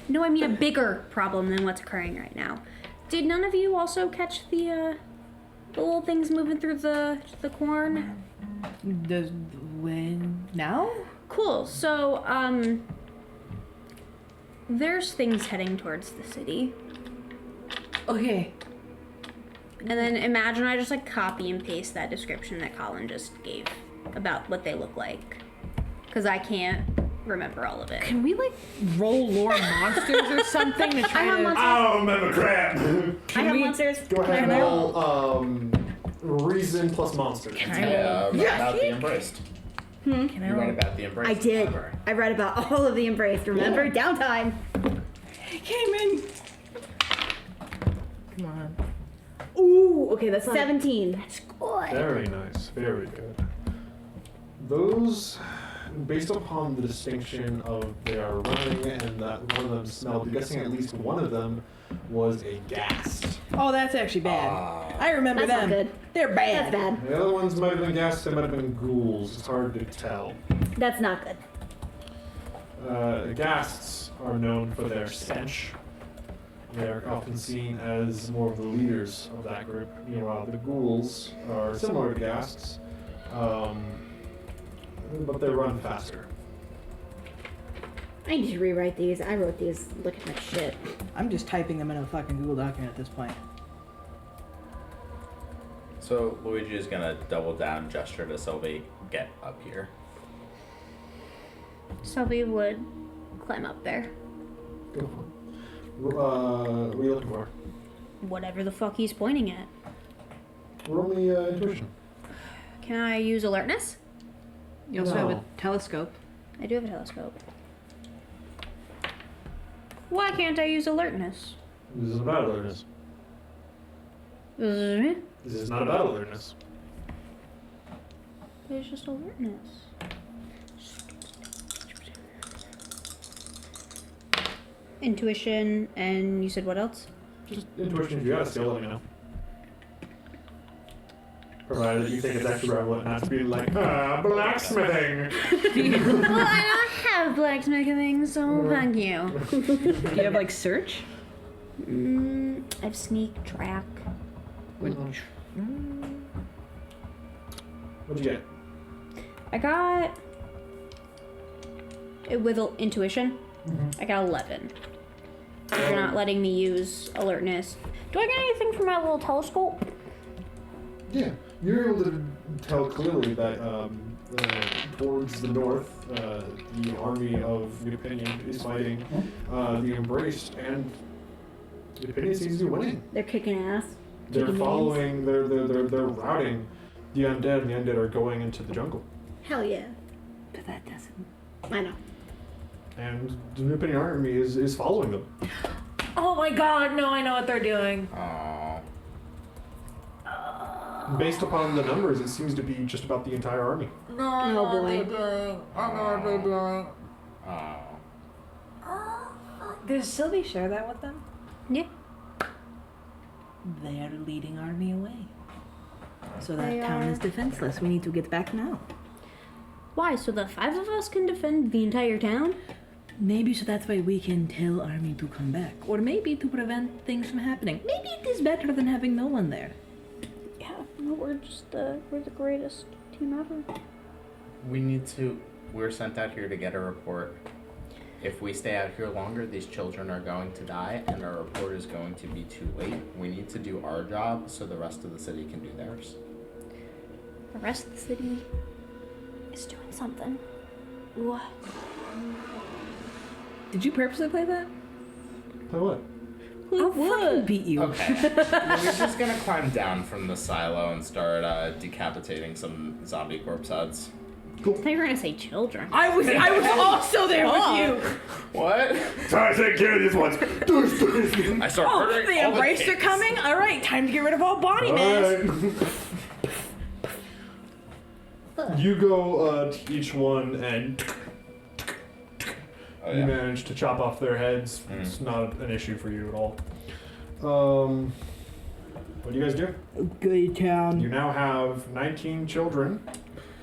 No, I mean a bigger problem than what's occurring right now. Did none of you also catch the little things moving through the corn? when? Now? Cool. So, there's things heading towards the city. Okay. And then imagine I just like copy and paste that description that Collin just gave about what they look like. Because I can't remember all of it. Can we like roll lore monsters or something to try I have to... monsters. I don't remember crap. I have we- monsters. Go ahead and Can I roll reason plus monsters. Can I Yeah, roll? write about the embraced. Can I You roll? write about the embraced. I did. Library. I read about all of the embrace. Remember? Downtime. Came in. Come on. Ooh. Okay, that's 17. That's good. Very nice, very good. Those, based upon the distinction of their running and that one of them smelled, you're guessing at least one of them was a ghast. Oh, that's actually bad. I remember That's them. not good. They're bad. That's bad. The other ones might have been ghasts, they might have been ghouls. It's hard to tell. That's not good. Ghasts are known for their stench. They're often seen as more of the leaders of that group. Meanwhile, the ghouls are similar to ghasts, but they run faster. I need to rewrite these. I wrote these looking like shit. I'm just typing them in a fucking Google document at this point. So Luigi is gonna double down, gesture to Sylvie, get up here. Sylvie would climb up there. Go for it. What are you looking for? Whatever the fuck he's pointing at. Roll me intuition. Can I use alertness? You also have No. a telescope. I do have a telescope. Why can't I use alertness? This is about alertness. It's This is not about alertness. just alertness. Intuition, and you said what else? Just intuition. If you got a skill, let me know. Provided that you think it's actually relevant, not to be like, blacksmithing. Well, I don't have blacksmithing things, so thank you. Do you have like search? I have sneak, track. What'd you get? I got it with intuition. I got 11. You're not letting me use alertness. Do I get anything from my little telescope? Yeah, you're able to tell clearly that towards the north, the army of New Pinion is fighting the Embraced, and New Pinion seems to be winning. They're kicking ass. They're Kicking following, they're routing the undead, and the undead are going into the jungle. Hell yeah. But that doesn't. I know. And the New Pinion army is following them. Oh my god, no, I know what they're doing. Aww. Based upon the numbers, it seems to be just about the entire army. No, I know Oh, what boy. they're doing. I know what they're doing. Oh. Does Sylvie share that with them? Yeah. They're leading army away. So that They town are. is defenseless. We need to get back now. Why? So the 5 of us can defend the entire town? Maybe so that's why we can tell army to come back. Or maybe to prevent things from happening. Maybe it is better than having no one there. Yeah. No, we're the greatest team ever. We're sent out here to get a report. If we stay out here longer, these children are going to die, and our report is going to be too late. We need to do our job so the rest of the city can do theirs. The rest of the city is doing something. What? Did you purposely play that? So what? I'll fucking beat you. Okay. We're just gonna climb down from the silo and start decapitating some zombie corpse heads. I thought you were gonna say children. I was also there with you. What? Time to take care of these ones. I start Oh, murdering the all Embraced are kids. coming? Alright, time to get rid of all body mass. Alright. You go to each one and Oh, you yeah. manage to chop off their heads. Mm. It's not an issue for you at all. What do you guys do? Good town. You now have 19 children,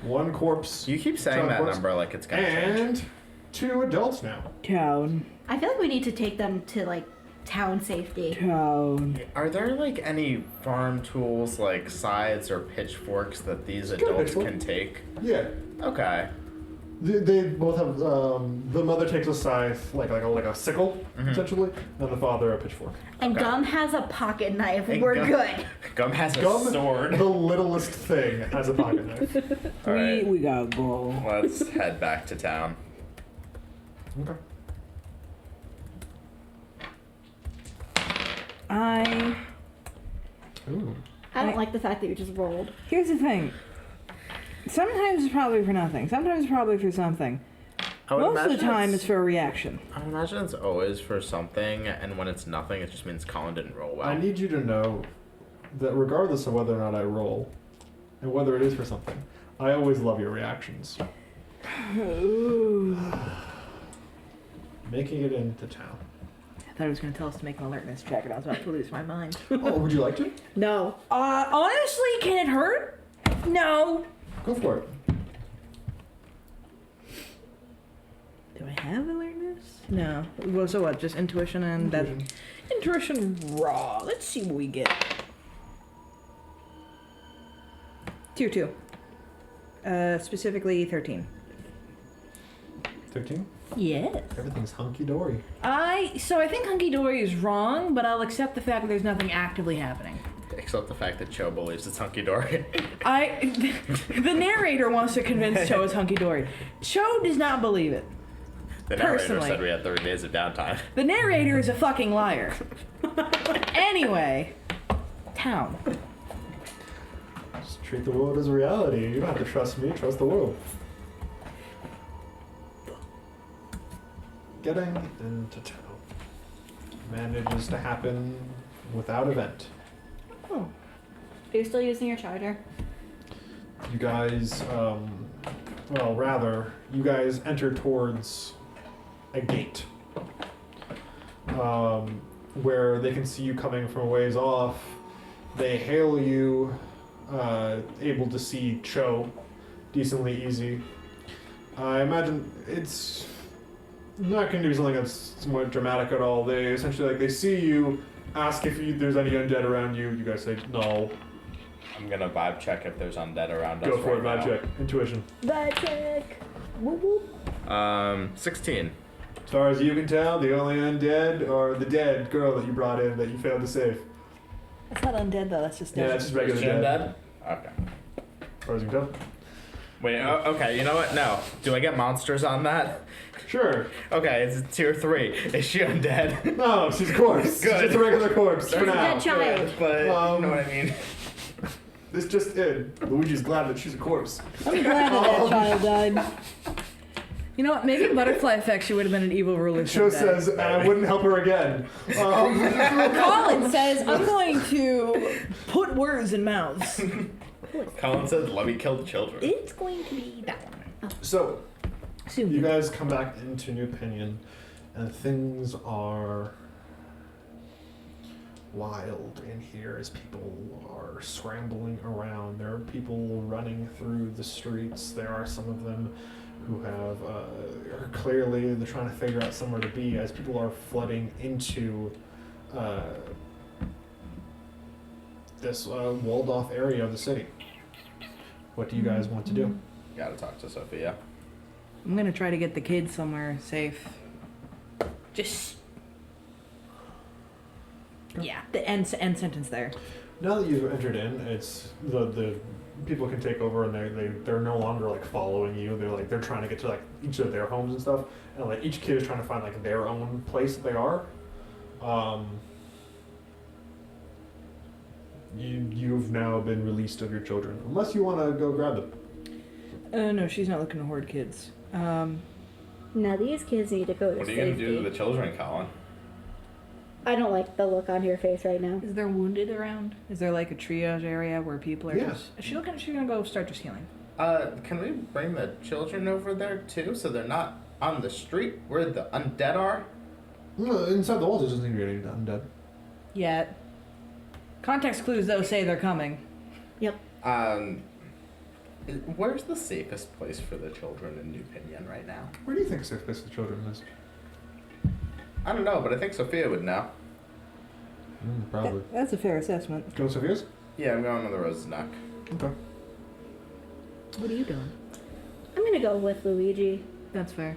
1 corpse, You keep saying Child that corpse, number like it's gonna change. and 2 adults now. Town. I feel like we need to take them to like town safety. Town. Are there like any farm tools like scythes or pitchforks that these Good adults pitchfork. can take? Yeah. Okay. They both have. The mother takes a scythe, like a sickle, essentially, and the father a pitchfork. And Okay. Gum has a pocket knife. And We're Gum- good. Gum has a Gum, sword. the littlest thing, has a pocket knife. All right. We gotta go. Let's head back to town. Okay. Ooh. I don't like the fact that you just rolled. Here's the thing. Sometimes it's probably for nothing. Sometimes it's probably for something. I would Most of the imagine time it's- it's for a reaction. I would imagine it's always for something, and when it's nothing, it just means Collin didn't roll well. I need you to know that regardless of whether or not I roll, and whether it is for something, I always love your reactions. Making it into town. I thought he was gonna tell us to make an alertness check, and I was about to lose my mind. Oh, would you like to? No. Honestly, can it hurt? No. Go for it. Do I have alertness? No. Well, so what? Just intuition and that. Intuition raw. Let's see what we get. Tier 2. Specifically 13. 13? Yes. Everything's hunky-dory. So I think hunky dory is wrong, but I'll accept the fact that there's nothing actively happening. Except the fact that Cho believes it's hunky dory. The narrator wants to convince Cho it's hunky dory. Cho does not believe it. The narrator Personally. said we had 30 days of downtime. The narrator is a fucking liar. Anyway, town. Just treat the world as reality. You don't have to trust me, trust the world. getting into town manages to happen without event. Oh. Are you still using your charger? You guys, well, rather, you guys enter towards a gate where they can see you coming from a ways off. They hail you, able to see Cho decently easy. I imagine it's not going to be something that's somewhat dramatic at all. They essentially, like, they see you, ask if there's any undead around you. You guys say no. I'm gonna vibe check if there's undead around us. Go for it, right vibe now. check. Intuition. Vibe check. Whoop whoop. 16. As far as you can tell, the only undead are the dead girl that you brought in that you failed to save. That's not undead though. That's just Yeah, that's just regular Is she dead. undead? Okay. As far as you can tell. Wait, okay, you know what? No. Do I get monsters on that? Sure. Okay, it's tier 3. Is she undead? No, she's a corpse. Good. She's just a regular corpse for She's a now. dead child. But you know what I mean? This just did. Luigi's glad that she's a corpse. I'm glad that child died. You know what? Maybe butterfly effect. She would have been an evil ruler. Cho someday. says, and I wouldn't help her again. Collin says, "I'm going to put words in mouths." Collin said, let me kill the children. It's going to be that one. So, Soon. you guys come back into New Pinion, and things are wild in here as people are scrambling around. There are people running through the streets. There are some of them who have are clearly they're trying to figure out somewhere to be as people are flooding into this walled off area of the city. What do you guys want to do? Gotta talk to Sophia. I'm gonna try to get the kids somewhere safe. Just. Yeah, the end sentence there. Now that you've entered in, it's the people can take over and they're no longer like following you. They're trying to get to like each of their homes and stuff, and like each kid is trying to find like their own place that they are. You've now been released of your children, unless you want to go grab them. No, she's not looking to hoard kids. Now these kids need to go to What are you safety. gonna do to the children, Collin? I don't like the look on your face right now. Is there wounded around? Is there like a triage area where people are Yeah. just... She's gonna go start just healing. Can we bring the children over there too, so they're not on the street where the undead are? No, inside the walls, it doesn't seem to be any undead. Yeah. Context clues though say they're coming. Yep. Where's the safest place for the children in New Pinion right now? Where do you think safe place for the children is? I don't know, but I think Sophia would know. Probably. That's a fair assessment. Go Sophia's? Yeah, I'm going to the Rose's Neck. Okay. What are you doing? I'm gonna go with Luigi. That's fair.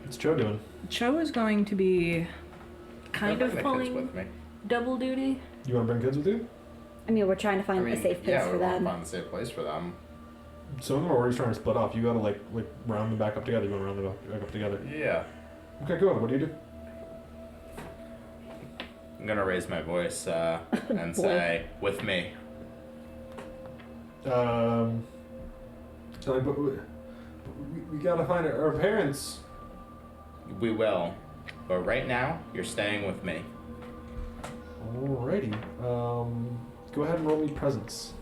What's Joe doing? Cho is going to be kind I'll of bring the kids pulling with me. double duty. You want to bring kids with you? I mean, we're trying to I find mean, a safe place yeah, for we want them. to find a safe place for them. Some of them are already trying to split off. You gotta like round them back up together. You want to round them back up together. Yeah. Okay, go on. What do you do? I'm gonna raise my voice and say, with me. So like, but we gotta find our parents. We will. But right now, you're staying with me. Alrighty. Go ahead and roll me presents.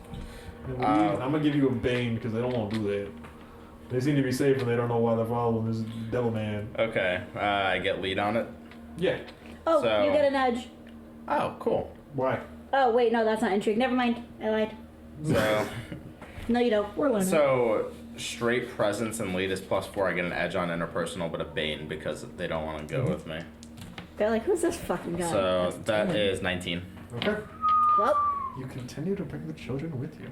And Uh, I'm gonna give you a bane because they don't want to do that. They seem to be safe and they don't know why they're following this devil man. Okay, I get lead on it. Yeah. Oh, So- you get a nudge. Oh, cool. Why? Oh, wait, no, that's not intrigue. Never mind. I lied. So, No, you don't. We're learning. so straight presence and lead is +4. I get an edge on interpersonal, but a bane because they don't want to go with me. They're like, who's this fucking guy? So that is 19. Okay. Well, You continue to bring the children with you.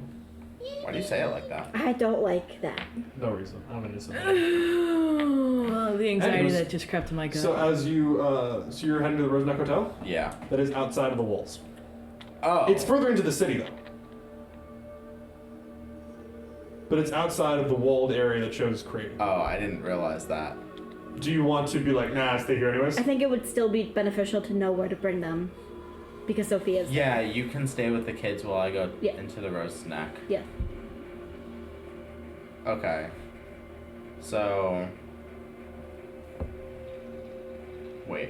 Why do you say it like that? I don't like that. No reason. I'm innocent. Oh, the anxiety Anyways, that just crept to my gut. So as you, so you're heading to the Roseneck Hotel. Yeah. That is outside of the walls. Oh. It's further into the city though. But it's outside of the walled area that shows created. Oh, I didn't realize that. Do you want to be like, nah, stay here anyways? I think it would still be beneficial to know where to bring them. Because Sophia's Yeah, you can stay with the kids while I go Yeah. into the roast neck. Yeah. Okay. So Wait.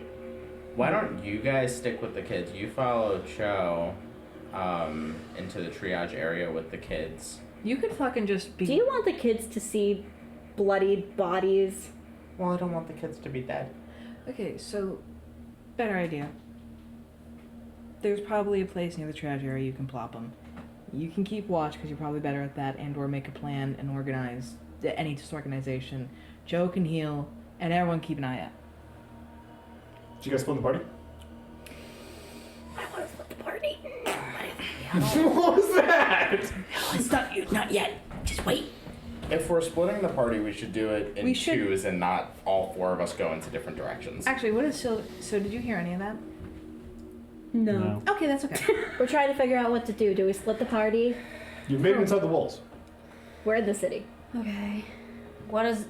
Why don't you guys stick with the kids? You follow Cho into the triage area with the kids. You could fucking just be. Do you want the kids to see bloodied bodies? Well, I don't want the kids to be dead. Okay, so better idea. There's probably a place near the triage area you can plop them. You can keep watch because you're probably better at that, and/or make a plan and organize any disorganization. Joe can heal, and everyone keep an eye out. Did you guys split the party? I want to split the party. What was that? It's not yet. Just wait. If we're splitting the party, we should do it in We should- twos and not all four of us go into different directions. Actually, what is so did you hear any of that? No. Okay, that's okay. We're trying to figure out what to do. Do we split the party? You've made it inside the walls. We're in the city. Okay. What does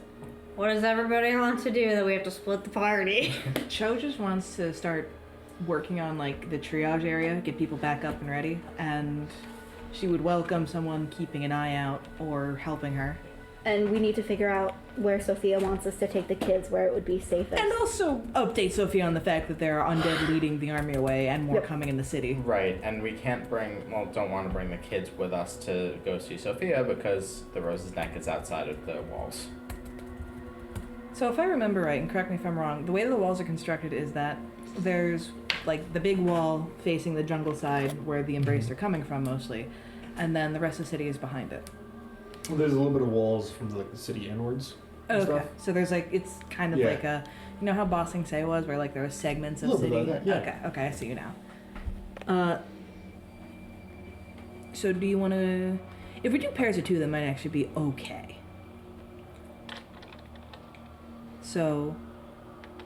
everybody want to do that we have to split the party? Cho just wants to start working on the triage area, get people back up and ready, and she would welcome someone keeping an eye out or helping her. And we need to figure out where Sophia wants us to take the kids, where it would be safest. And also update Sophia on the fact that there are undead leading the army away and more Yep. coming in the city. Right, and we can't don't want to bring the kids with us to go see Sophia because the Rose's Neck is outside of the walls. So if I remember right, and correct me if I'm wrong, the way the walls are constructed is that there's the big wall facing the jungle side where the Embraced are coming from mostly, and then the rest of the city is behind it. Well, there's a little bit of walls from the city inwards. and Okay, stuff. so there's it's kind of Yeah. like a, you know how Bossing Say was, where there were segments of A little city. bit of that, yeah. Okay, I see you now. So do you want to? If we do pairs of two, that might actually be okay. So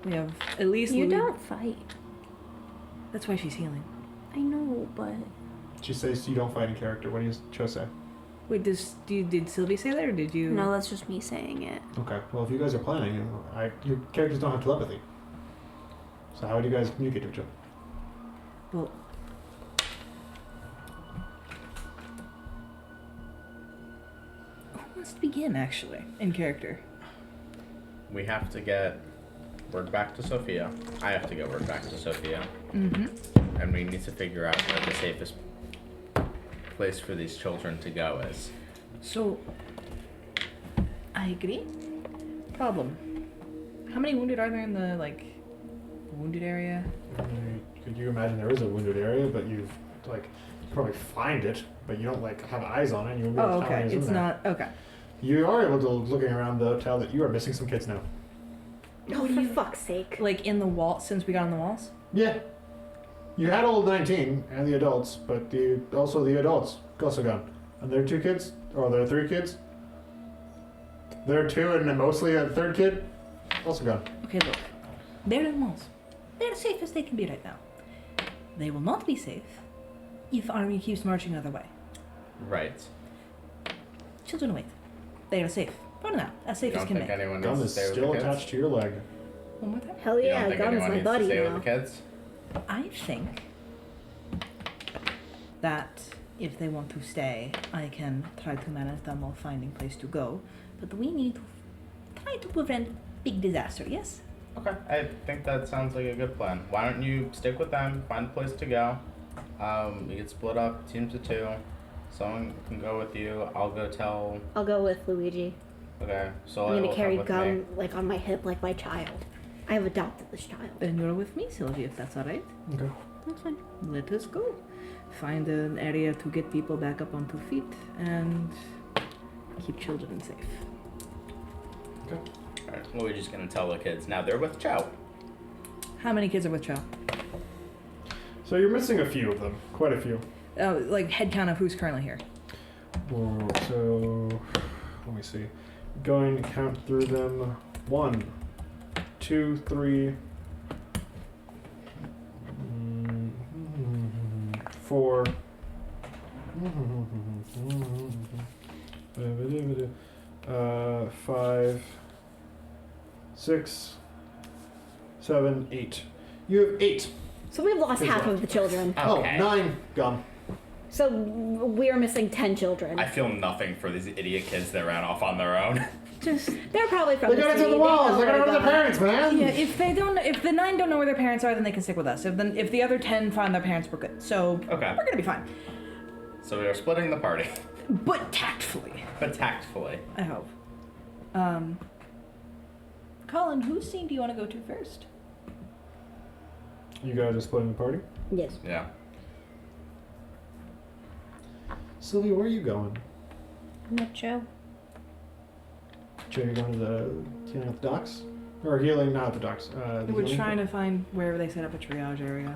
we have at least. You Louis- don't fight. That's why she's healing. I know, but She says you don't fight in character. What do you Cho say? Wait, did Sylvia say that, or did you? no, that's just me saying it. Okay. Well, if you guys are planning, your characters don't have telepathy. So how do you guys communicate to each other? Well, who wants to begin, actually, in character? We have to get word back to Sophia. I have to get word back to Sophia. Mm-hmm. And we need to figure out where the safest place for these children to go is. So, I agree. Problem. How many wounded are there in the, wounded area? Could you imagine there is a wounded area, but you've you probably find it, but you don't have eyes on it. You won't be able Oh, to tell okay. when It's in there. not, okay. You are able to, looking around though, tell that you are missing some kids now. Oh, for fuck's sake. In the wall, since we got on the walls? Yeah. You had all 19 and the adults, but also the adults also gone. And there are 2 kids, or there are 3 kids. There are 2 and mostly a 3rd kid, also gone. Okay, look. They're in the walls. They're as safe as they can be right now. They will not be safe if army keeps marching the other way. Right. Children wait. They are safe. For now. As safe You as don't can think make. anyone Gun needs to is stay with still the kids? attached to your leg. One more time. Hell You yeah, don't think Gum's anyone my needs buddy to stay now. with the kids? I think that if they want to stay, I can try to manage them while finding place to go. But we need to try to prevent big disaster, yes? Okay, I think that sounds like a good plan. Why don't you stick with them, find a place to go. We get split up, teams of 2. Someone can go with you. I'll go tell. I'll go with Luigi. Okay, Soleil I'm gonna will carry come with me. Gum on my hip like my child. I have adopted this child. Then you're with me, Sylvia, if that's alright. Okay. That's fine. Let us go. Find an area to get people back up onto feet and keep children safe. Alright, Luigi's gonna tell the kids. Now they're with Chow. How many kids are with Cho? So you're missing a few of them, quite a few. Head count of who's currently here. Whoa, so let me see. Going to count through them. 1, 2, 3, 4. 5, 6, 7, 8. You have 8. So we've lost Good half luck. of the children. Okay. Oh, 9 gone. So we are missing 10 children. I feel nothing for these idiot kids that ran off on their own. Just They're probably from They the got city. into the walls. know They gotta where go to their parents, man. yeah. If the 9 don't know where their parents are, then they can stick with us. If the other 10 find their parents, we're good. So Okay. we're gonna be fine. So we are splitting the party, But tactfully, but tactfully. I hope. Collin, whose scene do you want to go to first? You guys are splitting the party. Yes. Yeah. Sylvia, where are you going? What show? Joe, you're going to the healing at the docks? Or healing, not at the docks. We're trying to find wherever they set up a triage area.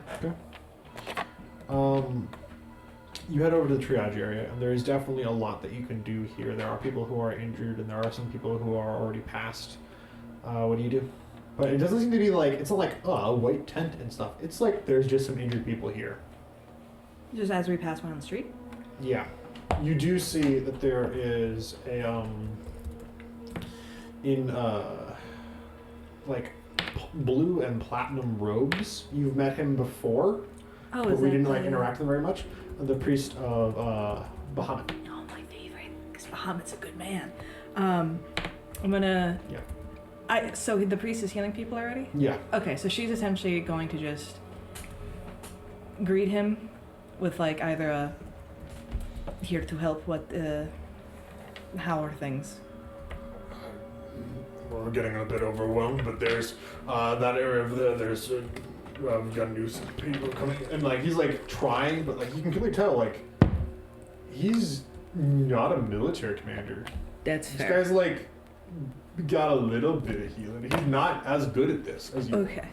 You head over to the triage area, and there is definitely a lot that you can do here. There are people who are injured, and there are some people who are already passed. What do you do? But it doesn't seem to be like, it's not like a white tent and stuff. It's like there's just some injured people here. Just as we pass one on the street. Yeah. You do see that there is a, like, blue and platinum robes. You've met him before, Oh, but is we that didn't, like, the- interact with him very much. The priest of, Bahamut. Oh, my favorite. Because Bahamut's a good man. I'm gonna. Yeah. So the priest is healing people already? Yeah. Okay, so she's essentially going to just greet him with like either a here to help, how are things? We're getting a bit overwhelmed, but there's that area over there. There's we've got new people coming, and like he's like trying, but like you can clearly tell like he's not a military commander. That's This fair. guy's like got a little bit of healing. He's not as good at this as you. Okay.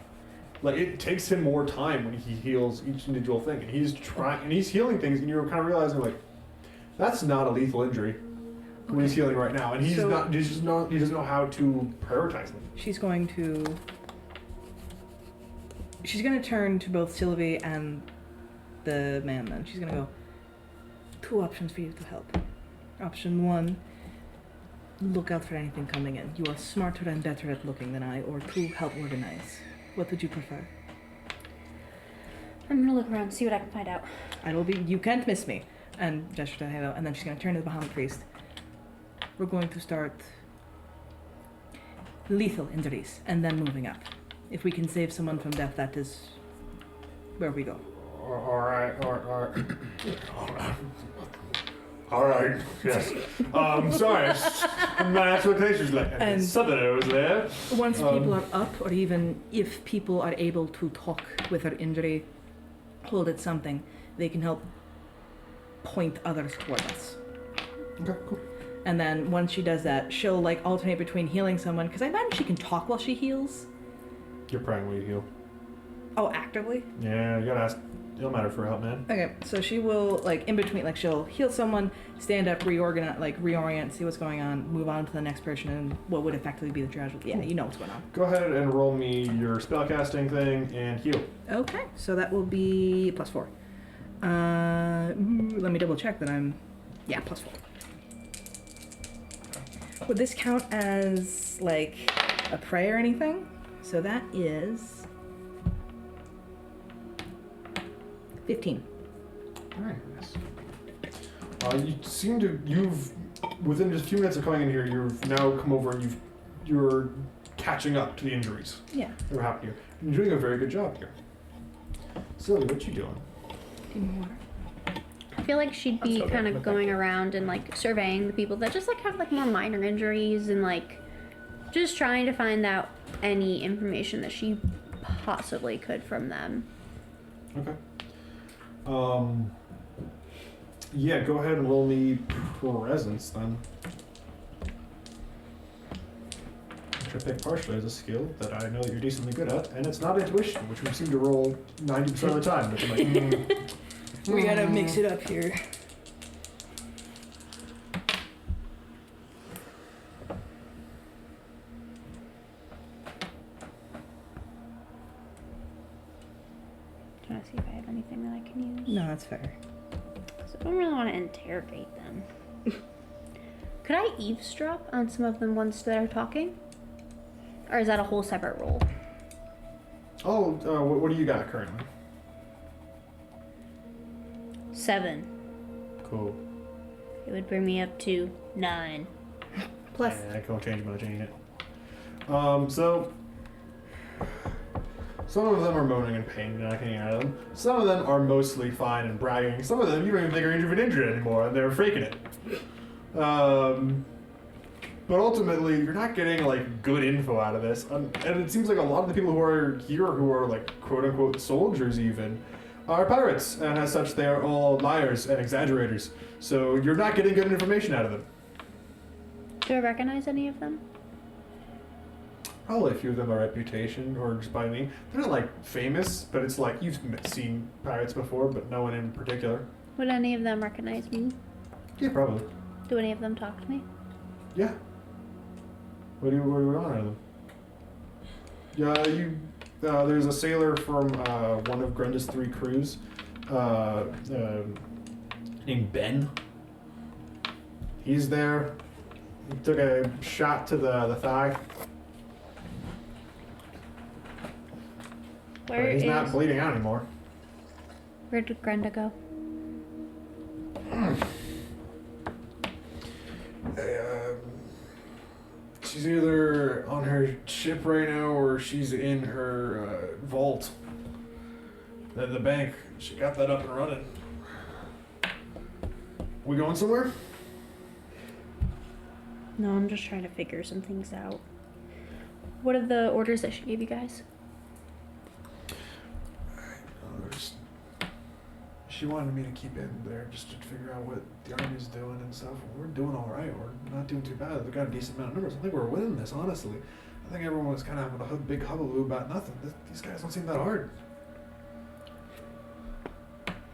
Like it takes him more time when he heals each individual thing, and he's trying and he's healing things, and you're kind of realizing like that's not a lethal injury when he's healing right now, and he's So- not. He's just not. He doesn't know how to prioritize them. She's going to turn to both Sylvie and the man then. She's going to go, 2 options for you to help. Option 1, look out for anything coming in. You are smarter and better at looking than I. Or 2, help organize. What would you prefer? I'm gonna look around and see what I can find out. You can't miss me. And gesture to Halo. And then she's going to turn to the Bahamut priest. We're going to start lethal injuries and then moving up. If we can save someone from death, that is where we go. All right. All right. Yes. Sorry. My expectations like And- something was there. Once people are up, or even if people are able to talk with their injury, hold at something, they can help point others toward us. Okay. Cool. And then once she does that, she'll like alternate between healing someone, because I imagine she can talk while she heals. You're praying while you heal. Oh, actively? Yeah, you gotta ask. It'll matter for help, man. Okay, so she will like in between, like she'll heal someone, stand up, reorient, see what's going on, move on to the next person, and what would effectively be the triage. Yeah, you know what's going on. Go ahead and roll me your spellcasting thing and heal. Okay, so that will be +4. Let me double check that I'm. Yeah, +4. Would this count as like a prayer or anything? So that is 15. All right. Yes. You seem to within just a few minutes of coming in here, you've now come over and you're catching up to the injuries Yeah. that were happening here. You're doing a very good job here. Sylvia, what you doing? Give me water. I feel like she'd be That's okay, kind but of thank going you. around and like surveying the people that just like have like more minor injuries and like just trying to find out any information that she possibly could from them. Okay. Yeah, go ahead and roll me presence then. Which I picked partially as a skill that I know that you're decently good at, and it's not intuition, which we seem to roll 90% of the time. But I'm like, We gotta mix it up here. Trying to see if I have anything that I can use. No, that's fair. So I don't really want to interrogate them. Could I eavesdrop on some of the ones that are talking? Or is that a whole separate role? what do you got currently? 7. Cool. It would bring me up to 9. Plus, Yeah, I can't change much, ain't it? So some of them are moaning in pain, knocking at them. Some of them are mostly fine and bragging. Some of them you don't even think are even injured anymore, and they're faking it. But ultimately, you're not getting like good info out of this, and it seems like a lot of the people who are here, who are like quote unquote soldiers, even, are pirates, and as such, they are all liars and exaggerators. So you're not getting good information out of them. Do I recognize any of them? Probably a few of them by reputation or just by name. They're not like famous, but it's like you've seen pirates before, but no one in particular. Would any of them recognize me? Yeah, probably. Do any of them talk to me? Yeah. What do you want out of them? Yeah, there's a sailor from one of Grenda's 3 crews, named Ben. He's there. He took a shot to the thigh. But he's not bleeding out anymore. Where did Grenda go? She's either on her ship right now or she's in her vault at the bank. She got that up and running. We going somewhere? No, I'm just trying to figure some things out. What are the orders that she gave you guys? She wanted me to keep in there just to figure out what the army's doing and stuff. We're doing all right. We're not doing too bad. We've got a decent amount of numbers. I think we're winning this, honestly. I think everyone was kind of having a big hullabaloo about nothing. These guys don't seem that hard.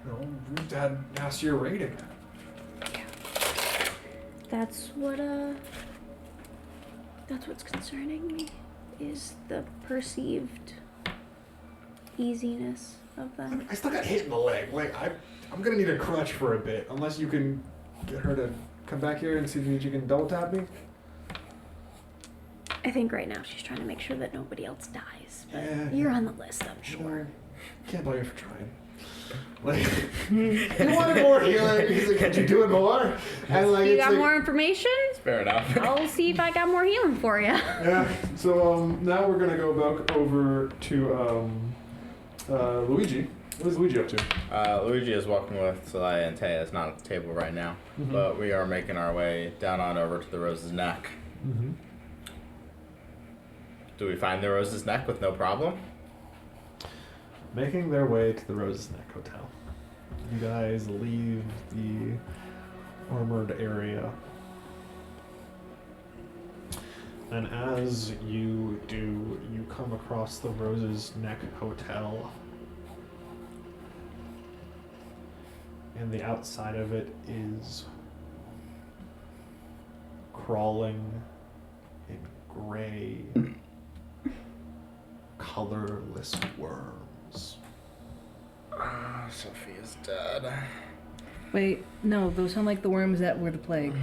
You know, we've had last year raiding. That's what's concerning me, is the perceived easiness of them. I still got hit in the leg. Like, I'm gonna need a crutch for a bit, unless you can get her to come back here and see if you can double tap me. I think right now she's trying to make sure that nobody else dies. But Yeah. you're on the list, I'm sure. Can't blame you for trying. Like, you wanted more healing. He's like, could you do it more? And like, You got more information? Fair enough. I'll see if I got more healing for you. Yeah. So now we're gonna go back over to Luigi. What is Luigi up to? Luigi is walking with Soleil and Taya. It's not at the table right now, but we are making our way down on over to the Rose's Neck. Mm-hmm. Do we find the Rose's Neck with no problem? Making their way to the Rose's Neck Hotel. You guys leave the armored area. And as you do, you come across the Rose's Neck Hotel. And the outside of it is crawling in gray, colorless worms. Sophia's dead. Wait, no, those sound like the worms that were the plague.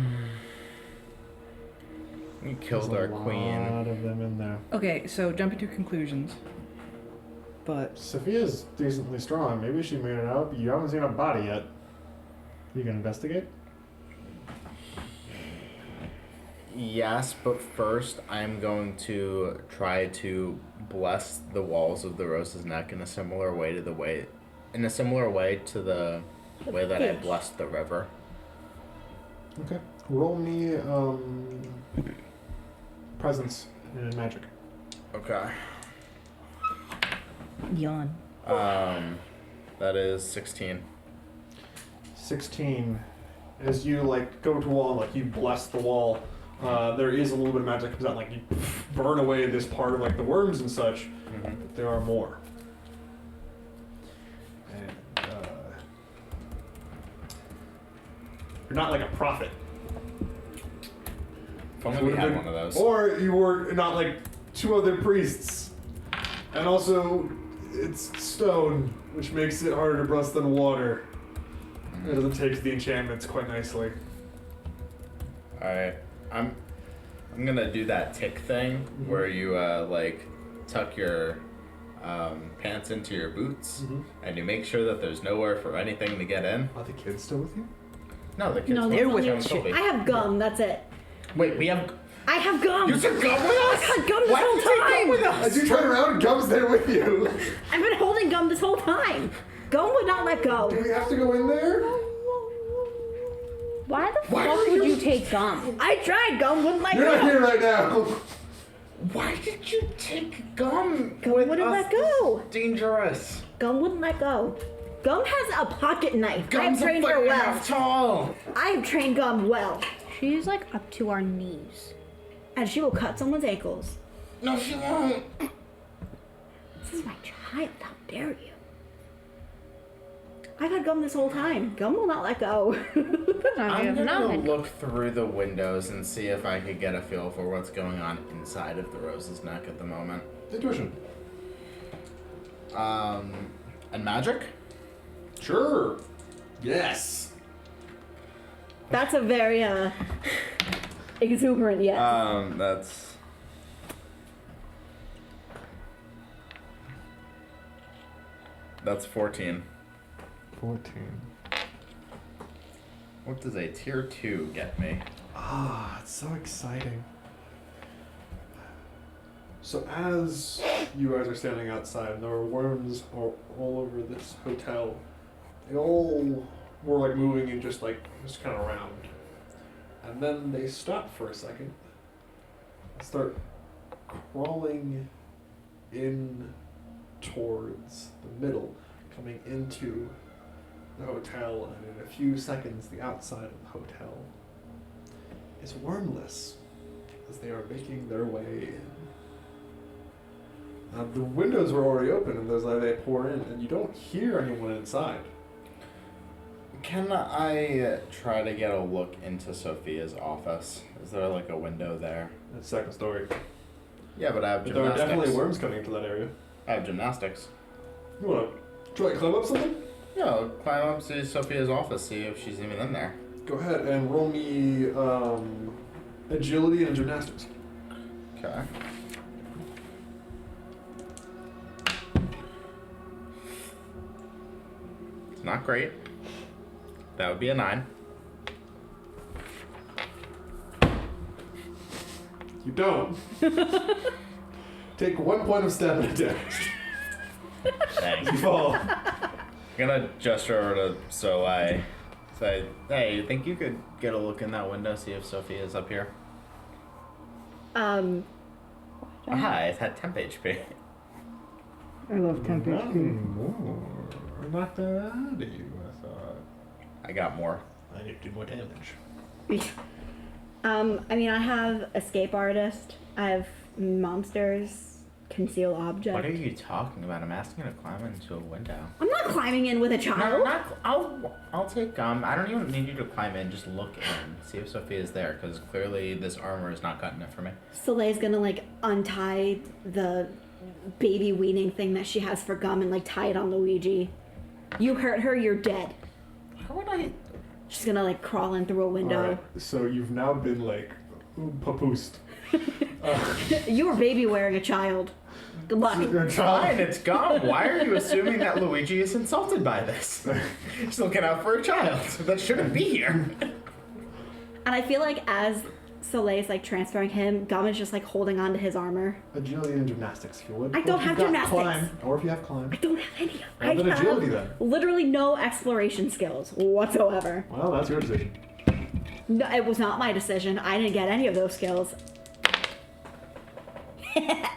You killed our There's a queen. lot of them in there. Okay, so jumping to conclusions. But Sophia's decently strong. Maybe she made it out, but you haven't seen a body yet. You gonna investigate? Yes, but first I'm going to try to bless the walls of the Rose's Neck in a similar way to the way that I blessed the river. Okay. Roll me presence and magic. Okay. yawn. That is 16. 16. As you like go to wall, like you bless the wall, there is a little bit of magic that comes out, like you burn away this part of like the worms and such. But there are more. And you're not like a prophet. If only we had one of those. Or you were not like two other priests. And also, it's stone, which makes it harder to bless than water. It doesn't take the enchantments quite nicely. Alright. I'm gonna do that tick thing where you like tuck your pants into your boots and you make sure that there's nowhere for anything to get in. Are the kids still with you? No, the kids No, won't. they're with They'll you. be- I have gum, that's it. Wait, we have I have gum. You took gum with us? I've had gum this Why whole did you take time. gum with us? As you turn around, Gum's there with you. I've been holding gum this whole time. Gum would not let go. Do we have to go in there? Why the Why fuck are would you- you take gum? I tried. Gum wouldn't let You're go. not here right now. Why did you take gum? Gum wouldn't let go. Dangerous. Gum wouldn't let go. Gum has a pocket knife. I have Gum's a trained foot her and a well. half tall. I have trained Gum well. She's like up to our knees. And she will cut someone's ankles. No, she won't. This is my child. How dare you? I've had Gum this whole time. Gum will not let go. I'm gonna look through the windows and see if I could get a feel for what's going on inside of the Rose's neck at the moment. Intuition. And magic? Sure. Yes. That's a very exuberant yes. That's 14. 14. What does a tier 2 get me? Ah, it's so exciting. So as you guys are standing outside, there are worms all over this hotel. They all were like moving and just kind of around. And then they stop for a second and start crawling in towards the middle, coming into the hotel, and in a few seconds the outside of the hotel is wormless as they are making their way in. The windows were already open, and they pour in, and you don't hear anyone inside. Can I try to get a look into Sophia's office? Is there like a window there? That's the second story. Yeah, but I have But there are gymnastics. definitely worms coming into that area. I have gymnastics. You wanna try to climb up something? Yeah, I'll climb up to Sophia's office, see if she's even in there. Go ahead and roll me agility and gymnastics. Okay. It's not great. That would be a 9. You don't. Take 1 point of stamina damage. Thanks. You fall. I'm gonna gesture over to Soleil. Say, hey, you think you could get a look in that window, see if Sophia's up here? Hi, it's had temp HP. I love temp HP. more. Knock that out of you, I thought. I got more. I need to do more damage. I mean, I have escape artist. I have monsters, conceal object. What are you talking about? I'm asking her to climb into a window. I'm not climbing in with a No, child. I'll take I don't even need you to climb in. Just look in, see if Sophia's there, because clearly this armor is not cutting it for me. Soleil's gonna untie the baby weaning thing that she has for Gum and tie it on Luigi. You hurt her, you're dead. How would I? She's gonna crawl in through a window. Alright, so you've now been papoosed. You were baby wearing a child. Good luck. Your Fine, child. it's gone. Why are you assuming that Luigi is insulted by this? He's looking out for a child that shouldn't be here. And I feel like as Soleil's transferring him, Gum is just holding on to his armor. Agility and gymnastics, if you would. I don't Or if have you've got gymnastics. Climb, or if you have climb. I don't have any. Well, then agility, then. Literally no exploration skills whatsoever. Well, that's your decision. No, it was not my decision. I didn't get any of those skills.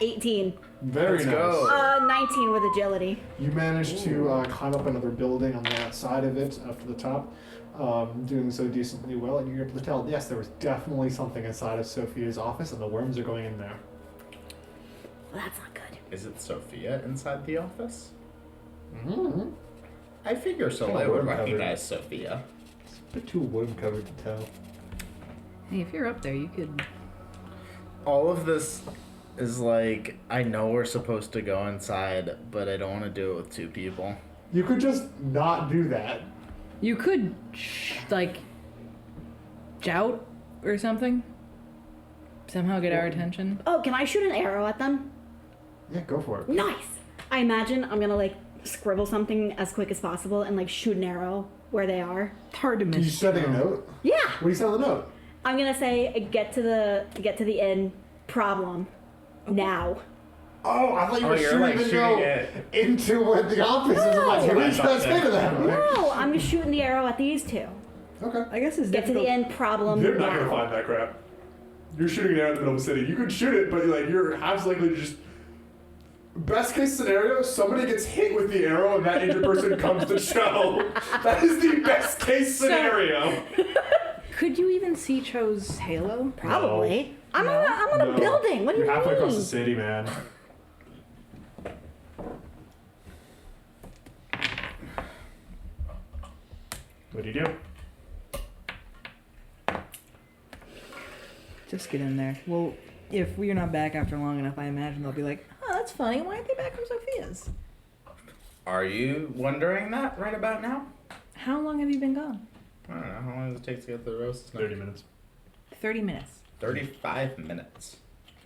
18. Very Let's nice. go. 19 with agility. You managed to climb up another building on the outside of it, up to the top, doing so decently well, and you're able to tell, yes, there was definitely something inside of Sophia's office, and the worms are going in there. Well, that's not good. Is it Sophia inside the office? Mm-hmm. I figure Soleil Kinda would worm-covered. recognize Sophia. It's a bit too worm-covered to tell. Hey, if you're up there, you could. All of this is I know we're supposed to go inside, but I don't want to do it with 2 people. You could just not do that. You could, jout or something. Somehow get our attention. Oh, can I shoot an arrow at them? Yeah, go for it. Nice! I imagine I'm gonna scribble something as quick as possible and shoot an arrow where they are. It's hard to Are you miss. sending a note? Yeah! What do you send on the note? I'm gonna say get to the inn. Problem. Now. Oh, I thought you were you're, shooting like, the shooting note it. into what the office is. I'm like, what are you trying to say to them? No, I'm just shooting the arrow at these two. Okay. I guess it's Get to difficult. the end. Problem. They're not now. gonna find that crap. You're shooting it out in the middle of the city. You could shoot it, but like you're half likely to just. Best case scenario, somebody gets hit with the arrow and that injured person comes to show. That is the best case scenario. Could you even see Cho's halo? Probably. I'm on a building. What do you You're halfway mean? across the city, man. What do you do? Just get in there. Well, if we're not back after long enough, I imagine they'll be like, oh, that's funny. Why aren't they back from Sophia's? Are you wondering that right about now? How long have you been gone? I don't know. How long does it take to get to the roast? 30 minutes. 30 minutes. 35 minutes.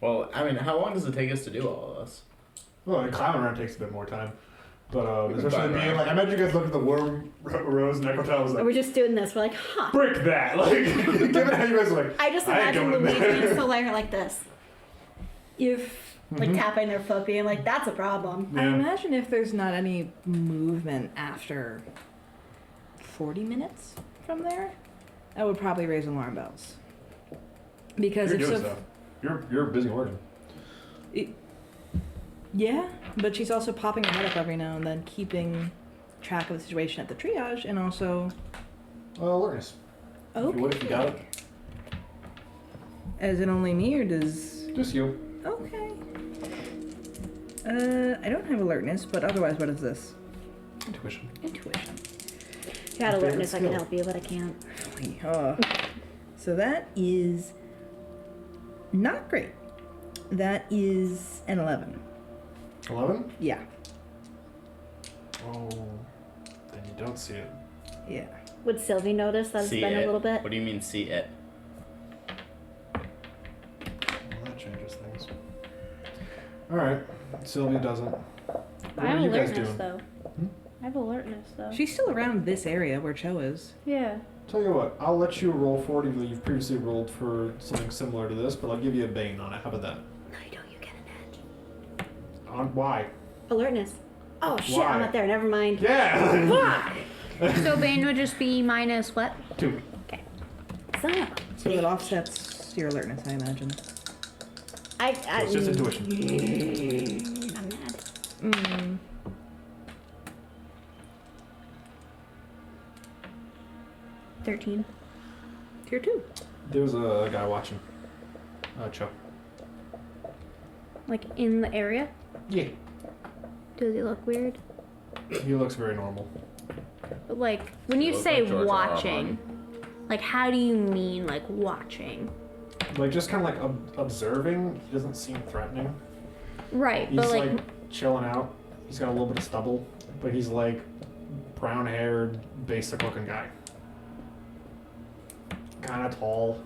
Well, I mean, how long does it take us to do all of this? Well, the climbing around takes a bit more time. But We can especially climb being around. like, I imagine you guys look at the worm rose and Echotel was We're like, just doing this. We're like, huh. break that. Like, given how you guys are like, I just I ain't imagine going Luigi there. and Soleil are like this. Like tapping their foot, being like, that's a problem. I Yeah. imagine if there's not any movement after 40 minutes from there, that would probably raise alarm bells. Because You're if doing so, stuff. You're busy working. yeah, but she's also popping her head up every now and then, keeping track of the situation at the triage, and also Alertness. If you would, if you got it. Is it only me, or does... Just you. Okay. I don't have alertness, but otherwise, what is this? Intuition. Intuition. If you had Favorite alertness, I could skill. help you, but I can't. So that is not great. That is an 11. 11? Yeah. Oh, then you don't see it. Yeah. Would Sylvie notice that it's See been it? a little bit? What do you mean, see it? Well, that changes things. Alright, Sylvia doesn't. What I have are you guys alertness doing? though. I have alertness though. She's still around this area where Cho is. Yeah. Tell you what, I'll let you roll for it, even though you've previously rolled for something similar to this, but I'll give you a bane on it. How about that? No, you don't. You get an edge. On why? Alertness. Oh, shit. Why? I'm not there. Never mind. Yeah! Fuck! So Bane would just be minus what? 2. Son of a So that offsets your alertness, I imagine. So it's just intuition. I'm mad. Mm. $13. Tier 2. There's a guy watching. Cho. Like in the area? Yeah. Does he look weird? He looks very normal. But like when you Look say like George R. R. watching, like how do you mean like watching? Like, just kind of like observing. He doesn't seem threatening. Right, He's but like chilling out. He's got a little bit of stubble, but he's like brown-haired, basic-looking guy. Kind of tall,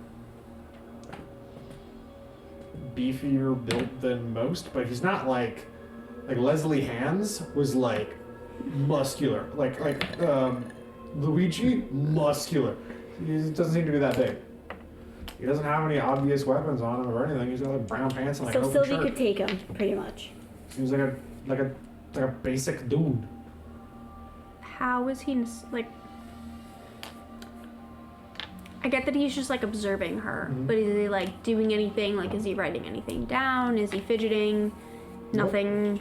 beefier built than most, but he's not like Leslie Hands was like muscular, like Luigi muscular. He doesn't seem to be that big. He doesn't have any obvious weapons on him or anything. He's got like brown pants and like an So open Sylvie shirt. could take him, pretty much. Seems like a basic dude. how is he like? I get that he's just like observing her, but is he like doing anything? Like, is he writing anything down? Is he fidgeting? Nothing.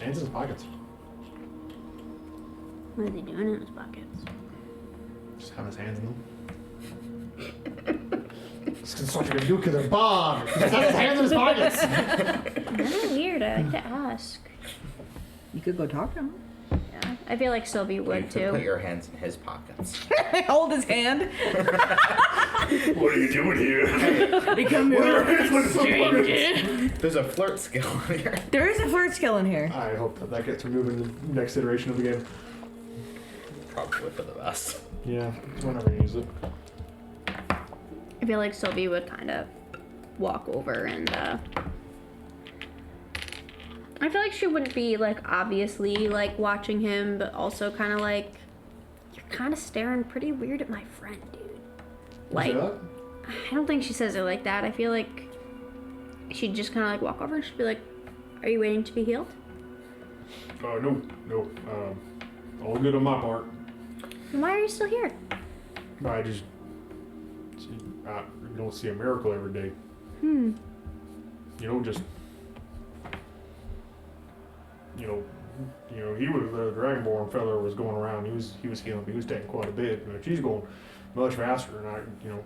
Hands in his pockets. What is he doing in his pockets? Just having his hands in them. He's constructing a nuclear bomb. He just has his hands in his pockets. That's weird. I like to ask. You could go talk to him. Yeah, I feel like Sylvie You would could put too. your hands in his pockets. Hold his hand. What are you doing here? Become What your are your hands looking for? There's a flirt skill in here. There is a flirt skill in here. I hope that gets removed in the next iteration of the game. Probably for the best. Yeah, whenever you use it. I feel like Sylvie would kind of walk over and I feel like she wouldn't be like obviously like watching him, but also kind of like you're kind of staring pretty weird at my friend, dude. You Like, say that? I don't think she says it like that. I feel like she'd just kind of like walk over and she'd be like, "Are you waiting to be healed?" No. All good on my part. Then why are you still here? I don't see a miracle every day. You know, just you know, he was the Dragonborn fella was going around. He was healing. He was taking quite a bit. But she's going much faster, and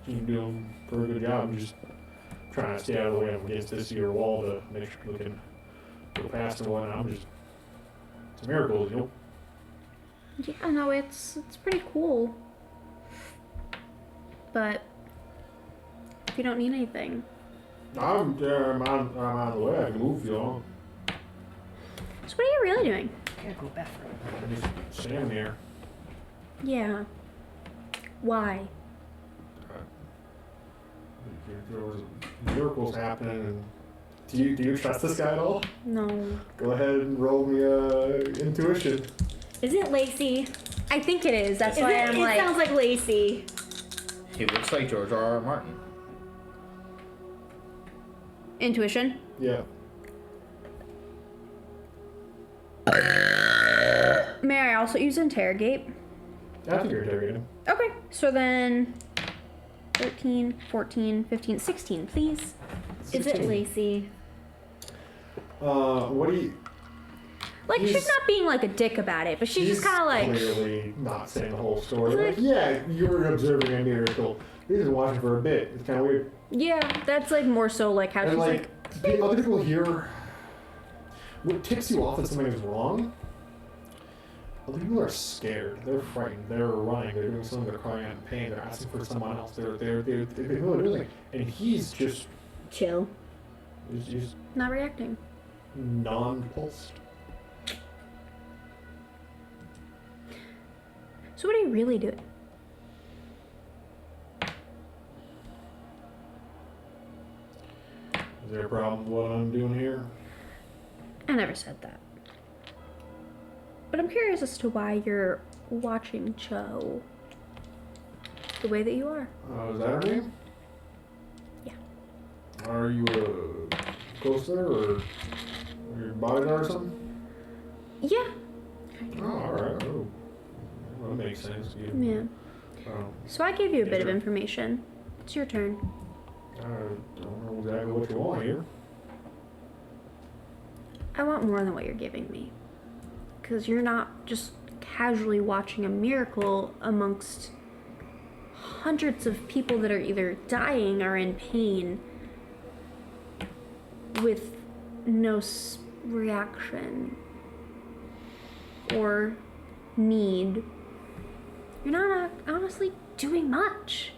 she's doing a pretty good job. I'm just trying to stay out of the way against this here wall to make sure we can go past and whatnot. It's a miracle, you know. Yeah, no, it's pretty cool. But if you don't need anything. I'm on the way. I can move if you want. So what are you really doing? Gotta go bathroom. I'm just standing there. Yeah. Why? There was miracles happening. And do you trust this guy at all? No. Go ahead and roll me intuition. Is it Lacey? I think it is. That's Is why it, I'm it like. sounds like Lacey. He looks like George R.R. Martin. Intuition. Yeah. May I also use interrogate? I think you're interrogating. Okay. So then 13, 14, 15, 16, please. Is it 16. Lacey? What do you? Like, she's He's- not being like a dick about it, but she's just kind of like. clearly not saying the whole story. Like- Like, yeah, you were observing a miracle. You're just watching for a bit. It's kind of weird. Yeah, that's like more so like how And she's like, the other people here, what tips you off that something is wrong? Other people are scared. They're frightened. They're running. They're doing something. They're crying out in pain. They're asking for someone else. They're doing something. And he's just Chill. he's not reacting. non-pulsed. So what are you really doing? Is there a problem with what I'm doing here? I never said that. But I'm curious as to why you're watching Cho the way that you are. Is that her name? Yeah. Are you a ghoster or your bodyguard or something? Yeah. Oh, alright. Oh. Well, that makes sense. Yeah. Um, So I gave you a bit of Sure. information. It's your turn. I don't know exactly what you want here. I want more than what you're giving me. Because you're not just casually watching a miracle amongst hundreds of people that are either dying or in pain with no reaction or need. You're not honestly doing much.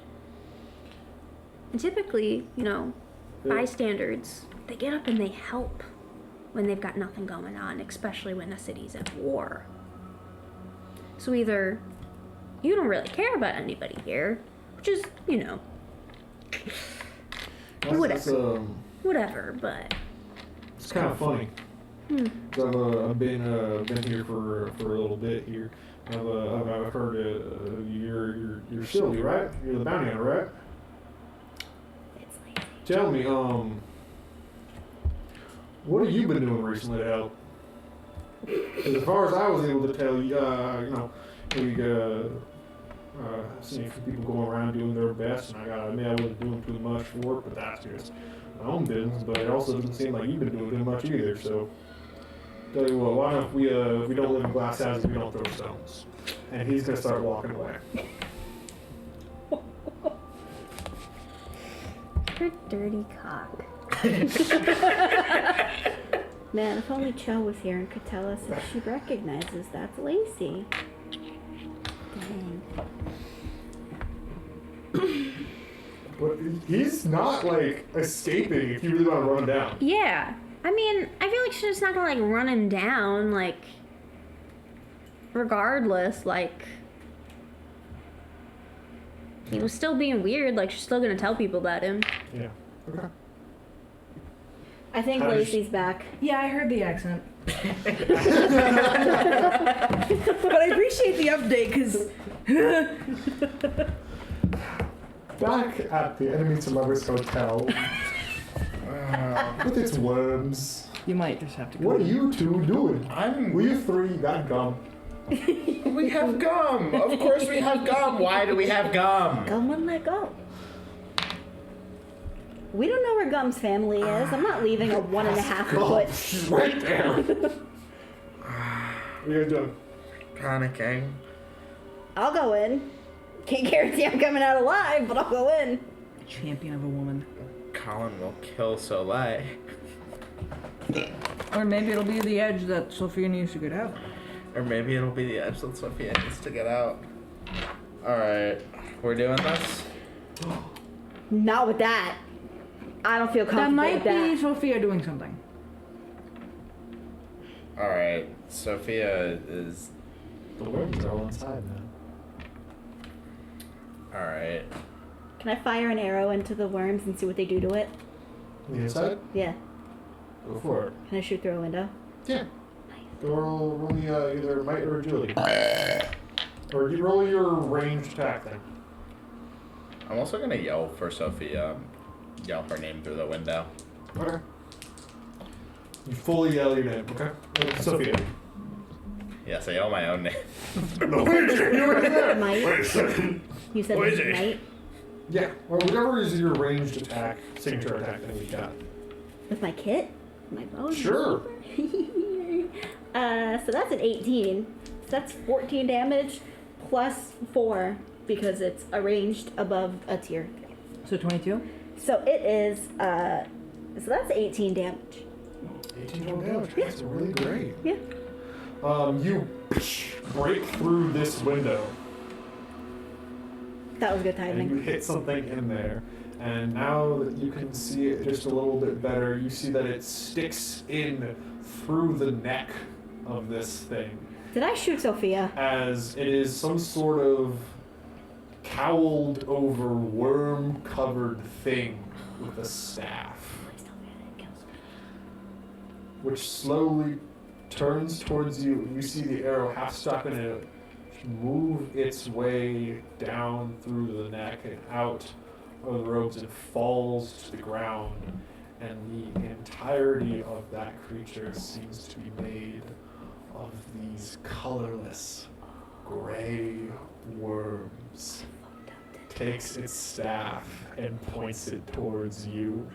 And typically, bystanders, they get up and they help when they've got nothing going on, especially when a city's at war. So either you don't really care about anybody here, which is, whatever, but It's kind of funny. 'Cause I've been here for a little bit here. I've heard you're Sylvia, right? You're the bounty hunter, right? It's Lacey. Tell me, what have you been doing recently to help? 'Cause as far as I was able to tell, we seen a few people going around doing their best, and I gotta admit I wasn't doing too much for it, but that's just my own business. But it also doesn't seem like you've been doing too much either. So, tell you what, why don't we don't live in glass houses, we don't throw stones. And he's gonna start walking away. you're a dirty cock. Man, if only Cho was here and could tell us if she recognizes that's Lacey. Dang. But he's not like escaping if you really want to run him down. Yeah. I mean, I feel like she's just not gonna like run him down, like regardless, like he was still being weird, like she's still gonna tell people about him. Yeah. Okay. I think How does- Lacey's back. Yeah, I heard the accent. But I appreciate the update because back at the Enemy to Lovers Hotel with its worms. You might just have to go. What are you two doing? I'm. Well, you three got gum. We have gum. Of course we have gum. Why do we have gum? Gum wouldn't let go. We don't know where Gum's family is. I'm not leaving a 1.5 foot. She's right there. What are you guys doing? Panicking. I'll go in. Can't guarantee I'm coming out alive, but I'll go in. Champion of a woman. Collin will kill Soleil. Or maybe it'll be the edge that Sophia needs to get out. Or maybe it'll be the edge that Sophia needs to get out. Alright. We're doing this? Not with that. I don't feel That comfortable might with be that. Sophia doing something. Alright. Sophia is... The worms are all inside now. Alright. Can I fire an arrow into the worms and see what they do to it? On the inside? Yeah. Go for it. Can I shoot through a window? Yeah. Go roll me either might or agility. Or you roll your ranged attack thing. I'm also gonna yell for Sophia. Yell her name through the window. Okay. You fully yell your name, okay? Sophia. Yes, I yell my own name. Luigi, you were there! Might. Wait a second. You said Luigi. might? Yeah, or whatever is your ranged attack, signature attack thing you got. With my kit? My bow? Sure. So that's an 18. So that's 14 damage plus 4 because it's arranged above a tier. So 22? So it is, so that's 18 damage. 18 total damage. That's really great. Yeah. You break through this window That was good and you timing. hit something in there. And now that you can see it just a little bit better, you see that it sticks in through the neck of this thing. Did I shoot Sophia? As it is some sort of cowled over worm covered thing with a staff, which slowly turns towards you, and you see the arrow half stuck in it move its way down through the neck and out of the robes and falls to the ground, and the entirety of that creature seems to be made of these colorless gray worms. Takes its staff and points it towards you.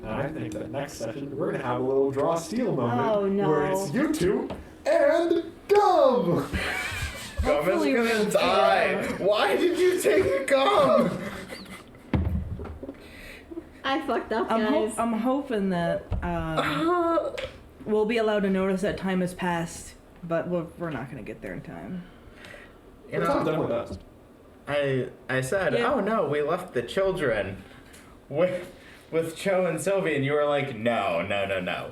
And I think that next session we're gonna have a little draw steal moment Oh, no. where it's you two and Gum. Gum is gonna die. Why did you take the gum? I fucked up, guys. I'm hoping that we'll be allowed to notice that time has passed, but we're not going to get there in time. You What's done know, with us? I said, Yeah. oh no, we left the children with Joe and Sylvia, and you were like, no.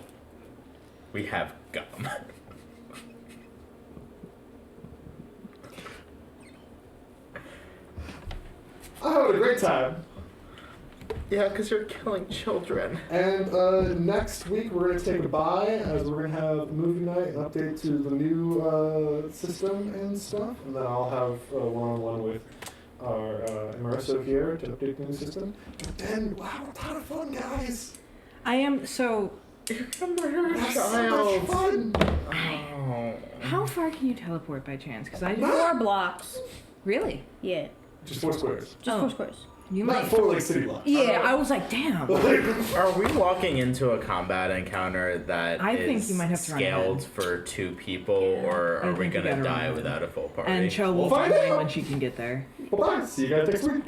We have gum. I had a great time. Yeah, because you're killing children. And next week we're going to say goodbye as we're going to have movie night, an update to the new system and stuff. And then I'll have one-on-one with our immersive here to update the new system. But then we'll have a ton of fun, guys. I am so. You're gonna murder a That's so child. much fun. Oh. How far can you teleport by chance? Because I just. 4 blocks. Really? Yeah. Just 4 squares. Just Oh. 4 squares. You Not might. 4 like city blocks. Yeah, I was like, damn. Are we walking into a combat encounter that I think is you might have to run scaled ahead. for 2 people, or I are we think you gonna gotta run die ahead. without a full party? And Cho will We'll find find me out. when she can get there. Bye-bye. See you guys next week.